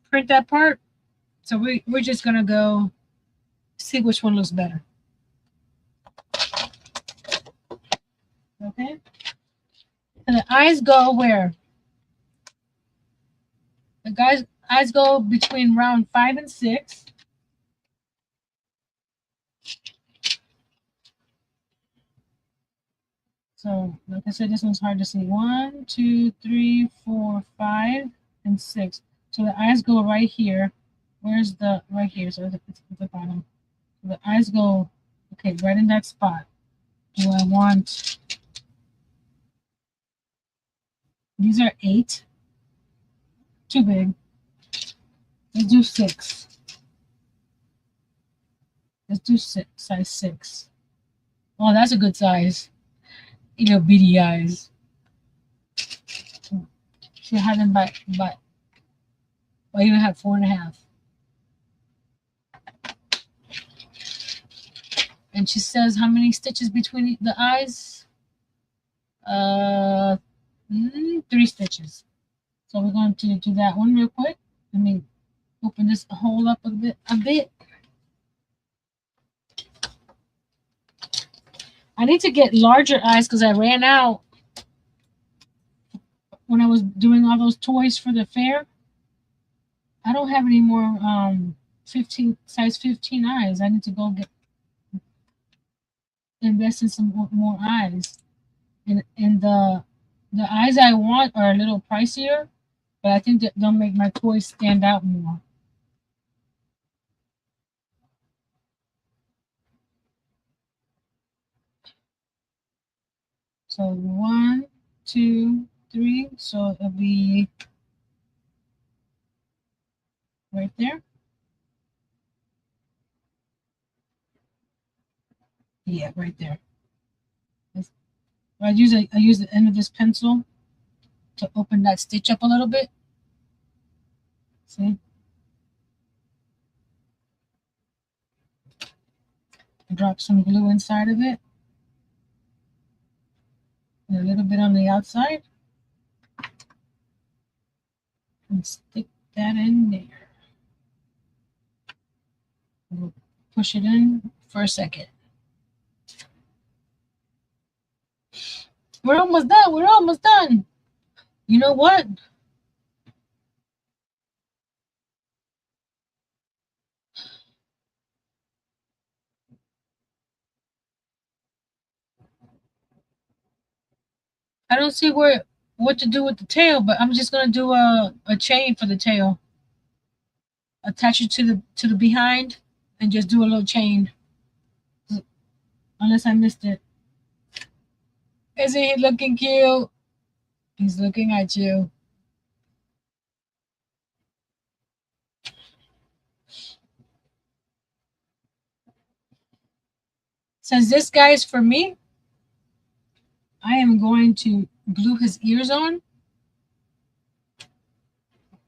print that part. So we're just going to go see which one looks better. Okay. And the eyes go where? The eyes go between round 5 and 6. So, like I said, this one's hard to see. 1, 2, 3, 4, 5, and 6. So the eyes go right here. Where's the right here? So it's at the bottom. So the eyes go, okay, right in that spot. Do I want? These are 8. Too big. Let's do 6. Let's do size 6. Oh, that's a good size. You know, beady eyes. She had them by well, you have 4.5. And she says how many stitches between the eyes? 3 stitches. So we're going to do that one real quick. Let me open this hole up a bit. I need to get larger eyes because I ran out when I was doing all those toys for the fair. I don't have any more size 15 eyes. I need to go invest in some more eyes. And the eyes I want are a little pricier, but I think that they'll make my toys stand out more. So 1, 2, 3. So it'll be right there. Yeah, right there. I use the end of this pencil to open that stitch up a little bit. See? Drop some glue inside of it. And a little bit on the outside. And stick that in there. We'll push it in for a second. We're almost done. We're almost done. You know what? I don't see what to do with the tail, but I'm just gonna do a chain for the tail. Attach it to the behind, and just do a little chain. Unless I missed it. Isn't he looking cute? He's looking at you. Since this guy is for me, I am going to glue his ears on.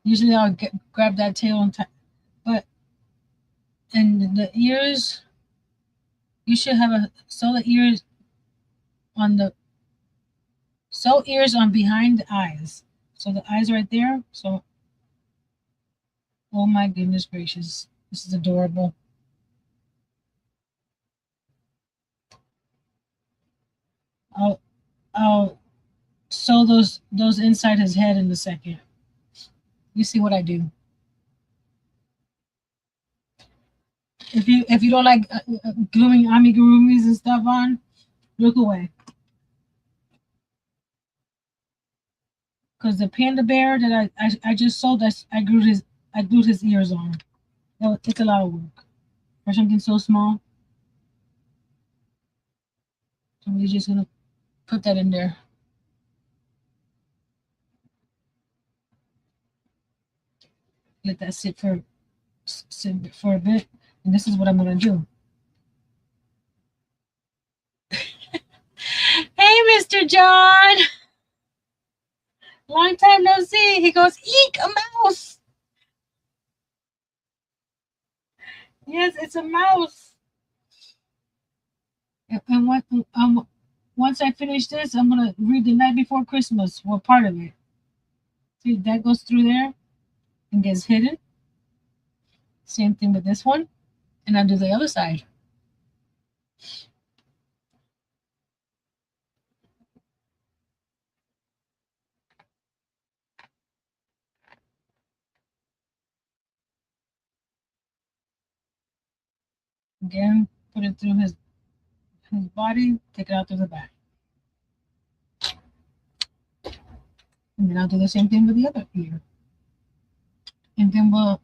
Usually I'll grab that tail and but and the ears, you should have a sew the ears on the sew ears on behind the eyes. So the eyes right there. So oh my goodness gracious, this is adorable. I'll I'll sew those inside his head in a second. You see what I do. If you don't like gluing amigurumis and stuff on, look away. Because the panda bear that I just sold, I glued his ears on. It's a lot of work for something so small. So we're just gonna put that in there. Let that sit for a bit, and this is what I'm gonna do. Hey, Mr. John, long time no see. He goes, eek, a mouse. Yes, it's a mouse. And once I finish this, I'm gonna read the night before Christmas. Well, part of it. See, that goes through there and gets hidden. Same thing with this one, and I'll do the other side. Again, put it through his body, take it out through the back. And then I'll do the same thing with the other ear. And then we'll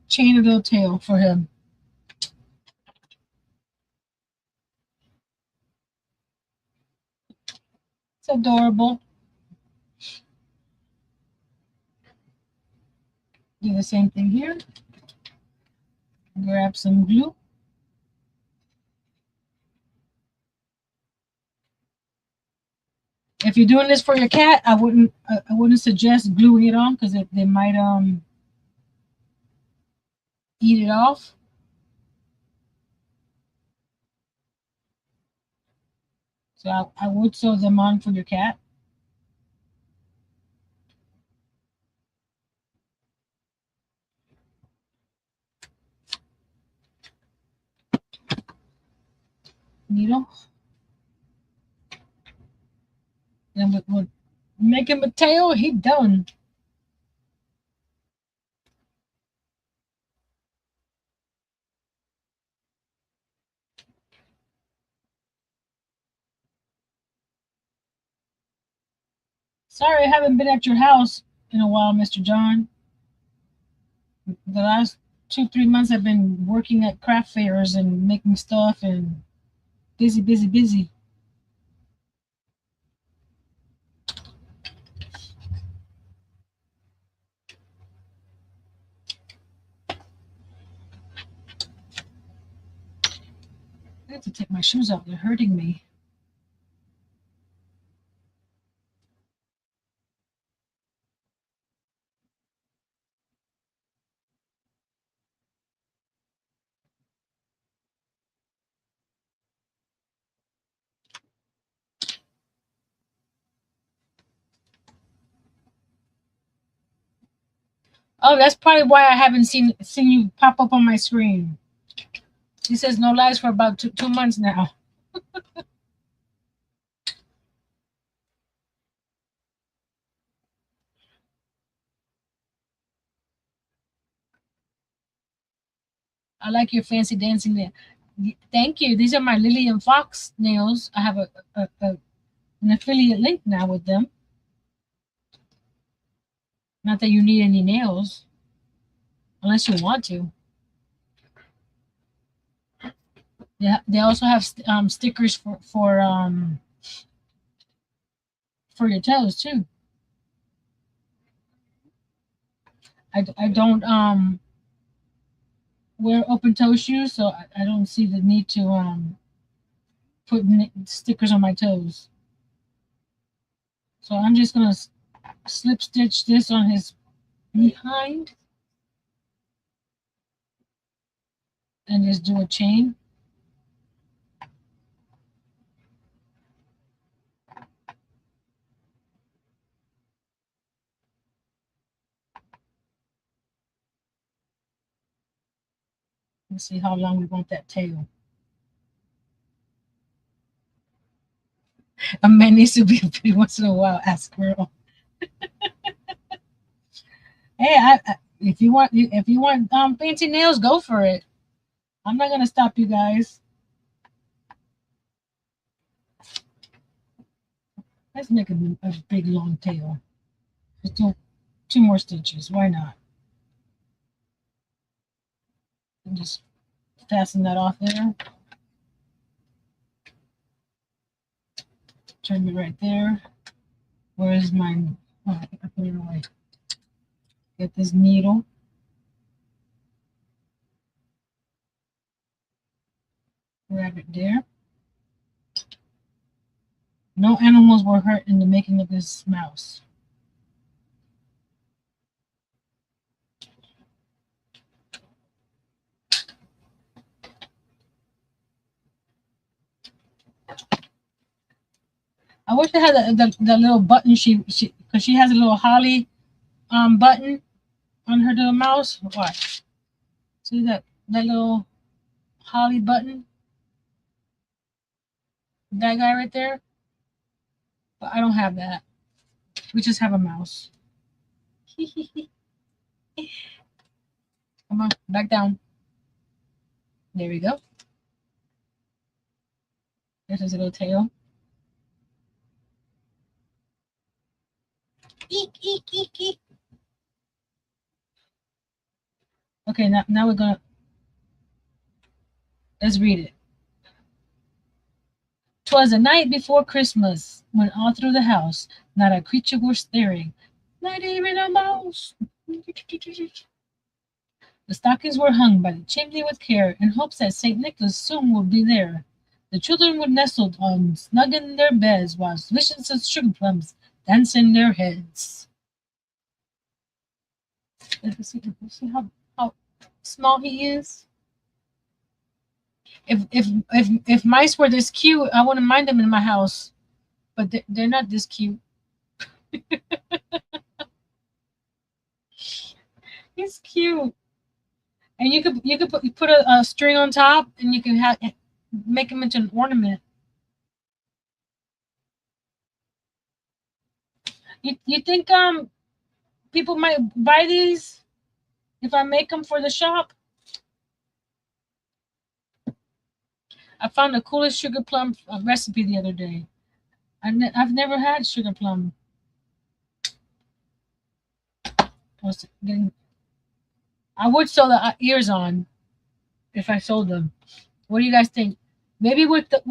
chain a little tail for him. It's adorable. Do the same thing here. Grab some glue. If you're doing this for your cat, I wouldn't suggest gluing it on because they might eat it off. So I would sew them on for your cat. Needle. And we'll make him a tail. He done. Sorry, I haven't been at your house in a while, Mr. John. The last 2 3 months I've been working at craft fairs and making stuff and busy, busy, busy. I have to take my shoes off. They're hurting me. Oh, that's probably why I haven't seen you pop up on my screen. He says no lies for about 2 months now. I like your fancy dancing there. Thank you. These are my Lily and Fox nails. I have a an affiliate link now with them. Not that you need any nails, unless you want to. Yeah, they also have stickers for your toes too. I don't wear open toe shoes, so I don't see the need to put stickers on my toes. So I'm just gonna slip stitch this on his behind and just do a chain. Let's see how long we want that tail. A man needs to be pretty once in a while. Ask girl. Hey, if you want fancy nails, go for it. I'm not gonna stop you guys. Let's make a big long tail. Let's do 2 more stitches. Why not? And just fasten that off there. Turn it right there. Where is mine? Oh, I think I put it away. Get this needle. Grab it there. No animals were hurt in the making of this mouse. I wish I had the little button because she has a little holly button on her little mouse. Watch. See that little holly button? That guy right there? But I don't have that. We just have a mouse. Come on, back down. There we go. There's his little tail. Eek, eek, eek, eek. Okay, now we're gonna let's read it. 'Twas the night before Christmas, when all through the house not a creature was stirring, not even a mouse. The stockings were hung by the chimney with care, in hopes that St. Nicholas soon would be there. The children were nestled on snug in their beds, whilst visions of sugar plums danced in their heads. See how small he is? If mice were this cute, I wouldn't mind them in my house. But they're not this cute. He's cute, and you could put a string on top, and you can make him into an ornament. You think people might buy these if I make them for the shop? I found the coolest sugar plum recipe the other day. I've never had sugar plum. I would sew the ears on if I sold them. What do you guys think? Maybe with the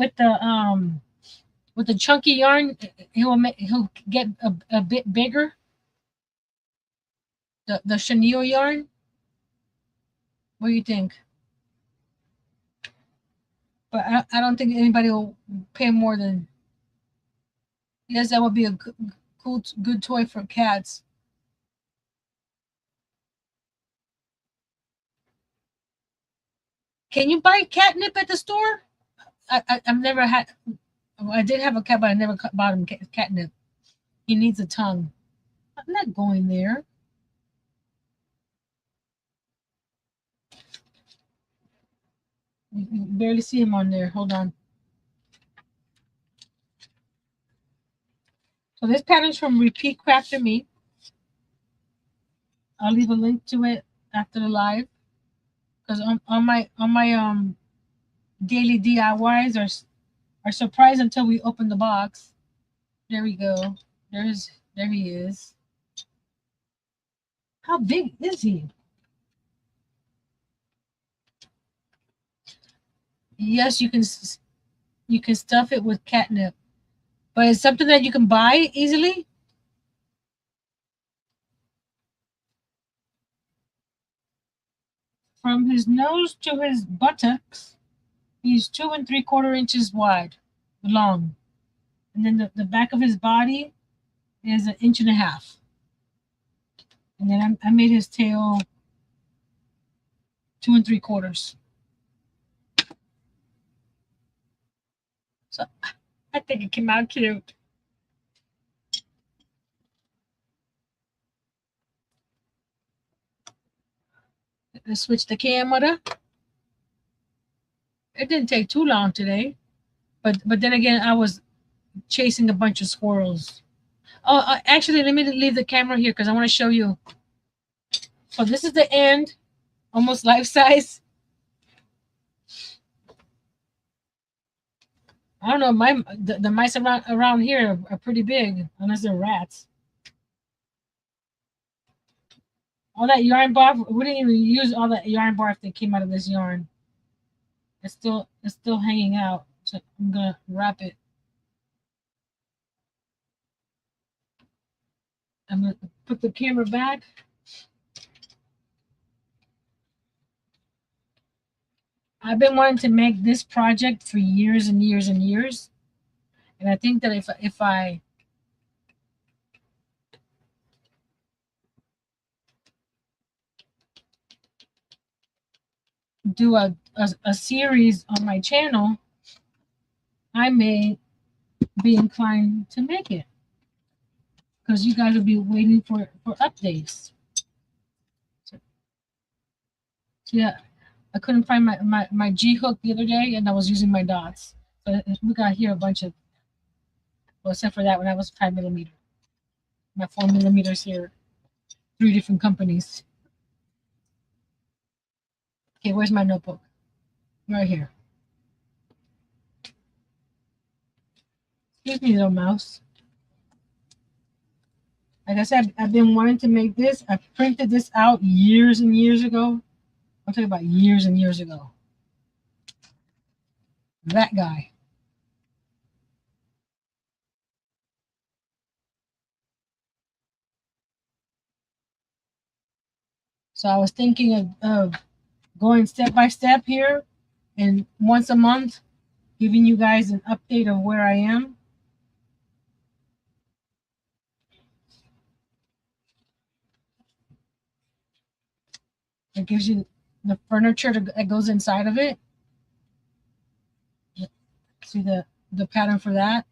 chunky yarn, he'll get a bit bigger. The chenille yarn. What do you think? But I don't think anybody will pay more than. Yes, that would be a good toy for cats. Can you buy catnip at the store? I've never had. I did have a cat, but I never bought him catnip. He needs a tongue. I'm not going there. You can barely see him on there. Hold on. So this pattern's from Repeat Crafter Me. I'll leave a link to it after the live, because on my daily DIYs are surprised until we open the box. There we go. There he is. How big is he? Yes, you can stuff it with catnip, but it's something that you can buy easily. From his nose to his buttocks, he's 2 3/4 inches wide, long, and then the back of his body is 1.5 inches, and then I made his tail 2 3/4. So I think it came out cute. Let's switch the camera. It didn't take too long today, but then again, I was chasing a bunch of squirrels. Oh, actually, let me leave the camera here because I want to show you. So this is the end, almost life size. I don't know, the mice around here are pretty big, unless they're rats. All that yarn bark, we didn't even use all that yarn bark that came out of this yarn. It's still hanging out. So I'm gonna wrap it. I'm gonna put the camera back. I've been wanting to make this project for years and years and years, and I think that if I do a series on my channel, I may be inclined to make it because you guys will be waiting for updates. So yeah, I couldn't find my G hook the other day, and I was using my dots. So we got here a bunch of, well, except for that one, that was 5 millimeter. My 4 millimeters here, 3 different companies. Okay, where's my notebook? Right here. Excuse me, little mouse. Like I said, I've been wanting to make this. I printed this out years and years ago. I'm talking about years and years ago. That guy. So I was thinking of going step by step here, and once a month, giving you guys an update of where I am. It gives you the furniture that goes inside of it. See the pattern for that.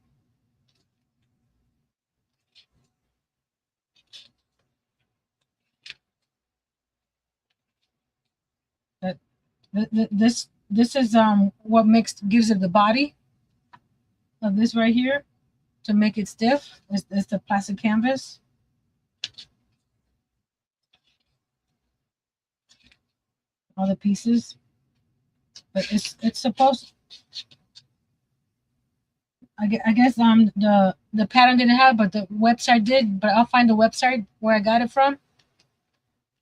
That this is what gives it the body of this right here to make it stiff. Is the plastic canvas. All the pieces, but it's supposed. I guess the pattern didn't have, but the website did. But I'll find the website where I got it from,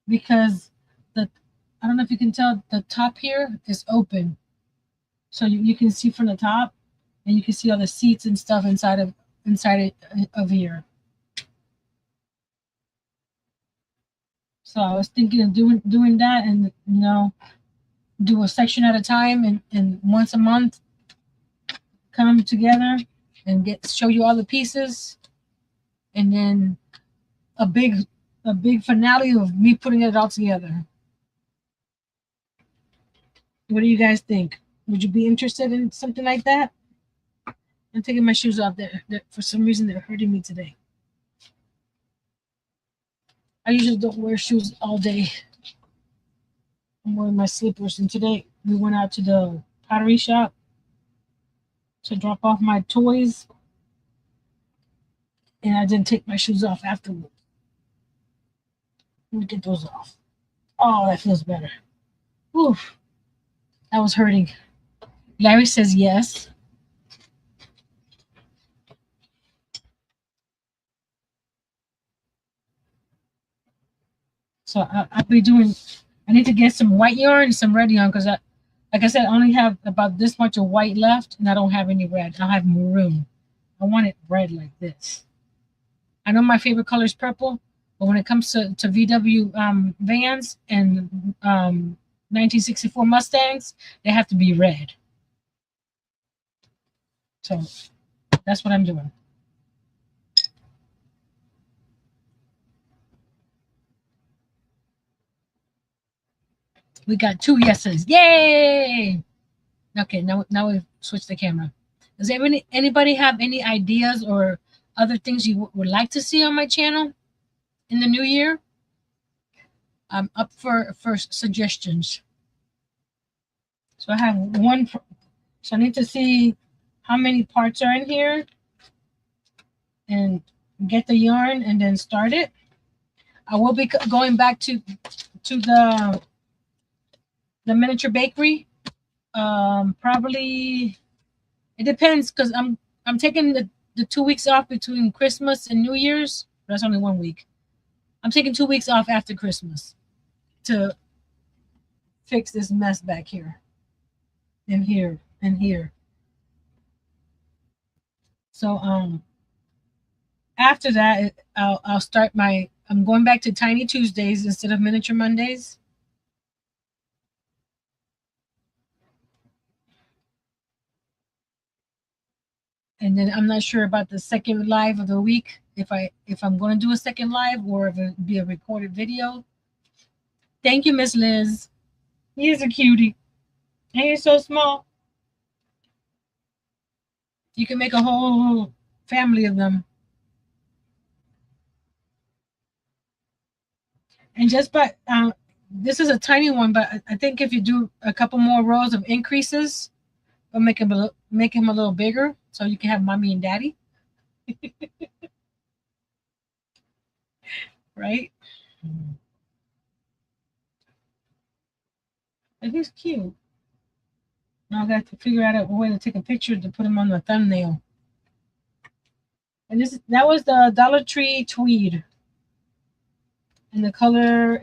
because I don't know if you can tell, the top here is open, so you can see from the top, and you can see all the seats and stuff inside of here. So I was thinking of doing that, and do a section at a time, and once a month come together and show you all the pieces, and then a big finale of me putting it all together. What do you guys think? Would you be interested in something like that? I'm taking my shoes off. For some reason they're hurting me today. I usually don't wear shoes all day. I'm wearing my slippers, and today we went out to the pottery shop to drop off my toys, and I didn't take my shoes off afterwards. Let me get those off. Oh, that feels better. Oof, that was hurting. Larry says yes. So I'll be doing. I need to get some white yarn and some red yarn because like I said, I only have about this much of white left, and I don't have any red. I'll have maroon. I want it red like this. I know my favorite color is purple, but when it comes to VW vans and 1964 Mustangs, they have to be red. So that's what I'm doing. We got 2 yeses. Yay! Okay, now we switch the camera. Does anybody have any ideas or other things you would like to see on my channel in the new year? I'm up for suggestions. So I have one. So I need to see how many parts are in here and get the yarn and then start it. I will be going back to the miniature bakery. Probably it depends because I'm taking the 2 weeks off between Christmas and New Year's. That's only 1 week. I'm taking 2 weeks off after Christmas to fix this mess back here and here and here. So after that I'll start I'm going back to Tiny Tuesdays instead of Miniature Mondays. And then I'm not sure about the second live of the week, if I'm going to do a second live or if it be a recorded video. Thank you, Miss Liz. He's a cutie. And he's so small. You can make a whole family of them. And just by this is a tiny one, but I think if you do a couple more rows of increases, it'll make him a little bigger, so you can have mommy and daddy. Right? And he's cute. Now I got to figure out a way to take a picture to put him on the thumbnail. And that was the Dollar Tree tweed. And the color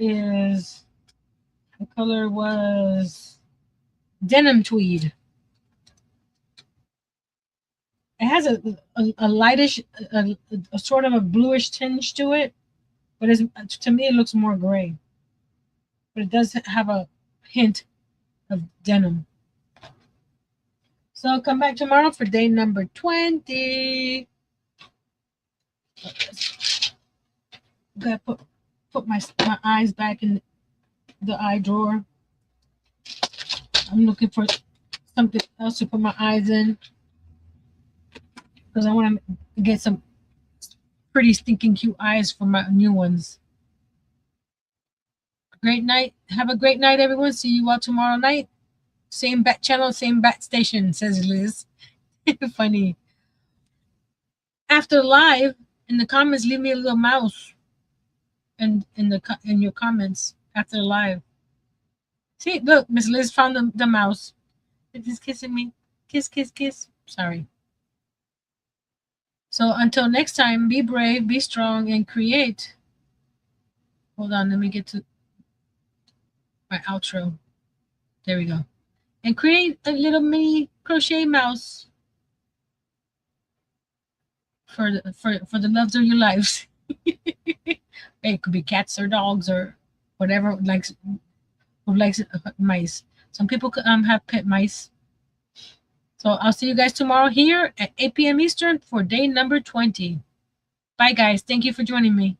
was denim tweed. It has a lightish, a sort of a bluish tinge to it, but to me it looks more gray. But it does have a hint of denim. So I'll come back tomorrow for day number 20. Gotta put my eyes back in the eye drawer. I'm looking for something else to put my eyes in because I want to get some pretty stinking cute eyes for my new ones. Great night. Have a great night, everyone. See you all tomorrow night. Same bat channel, same bat station, says Liz. Funny. After live, in the comments, leave me a little mouse. In your comments after the live. See, look, Miss Liz found the mouse. It's kissing me. Kiss, kiss, kiss. Sorry. So until next time, be brave, be strong, and create. Hold on, let me get to my outro. There we go. And create a little mini crochet mouse for the loves of your lives. It could be cats or dogs or whatever who likes mice. Some people have pet mice. So I'll see you guys tomorrow here at 8 p.m. Eastern for day number 20. Bye, guys. Thank you for joining me.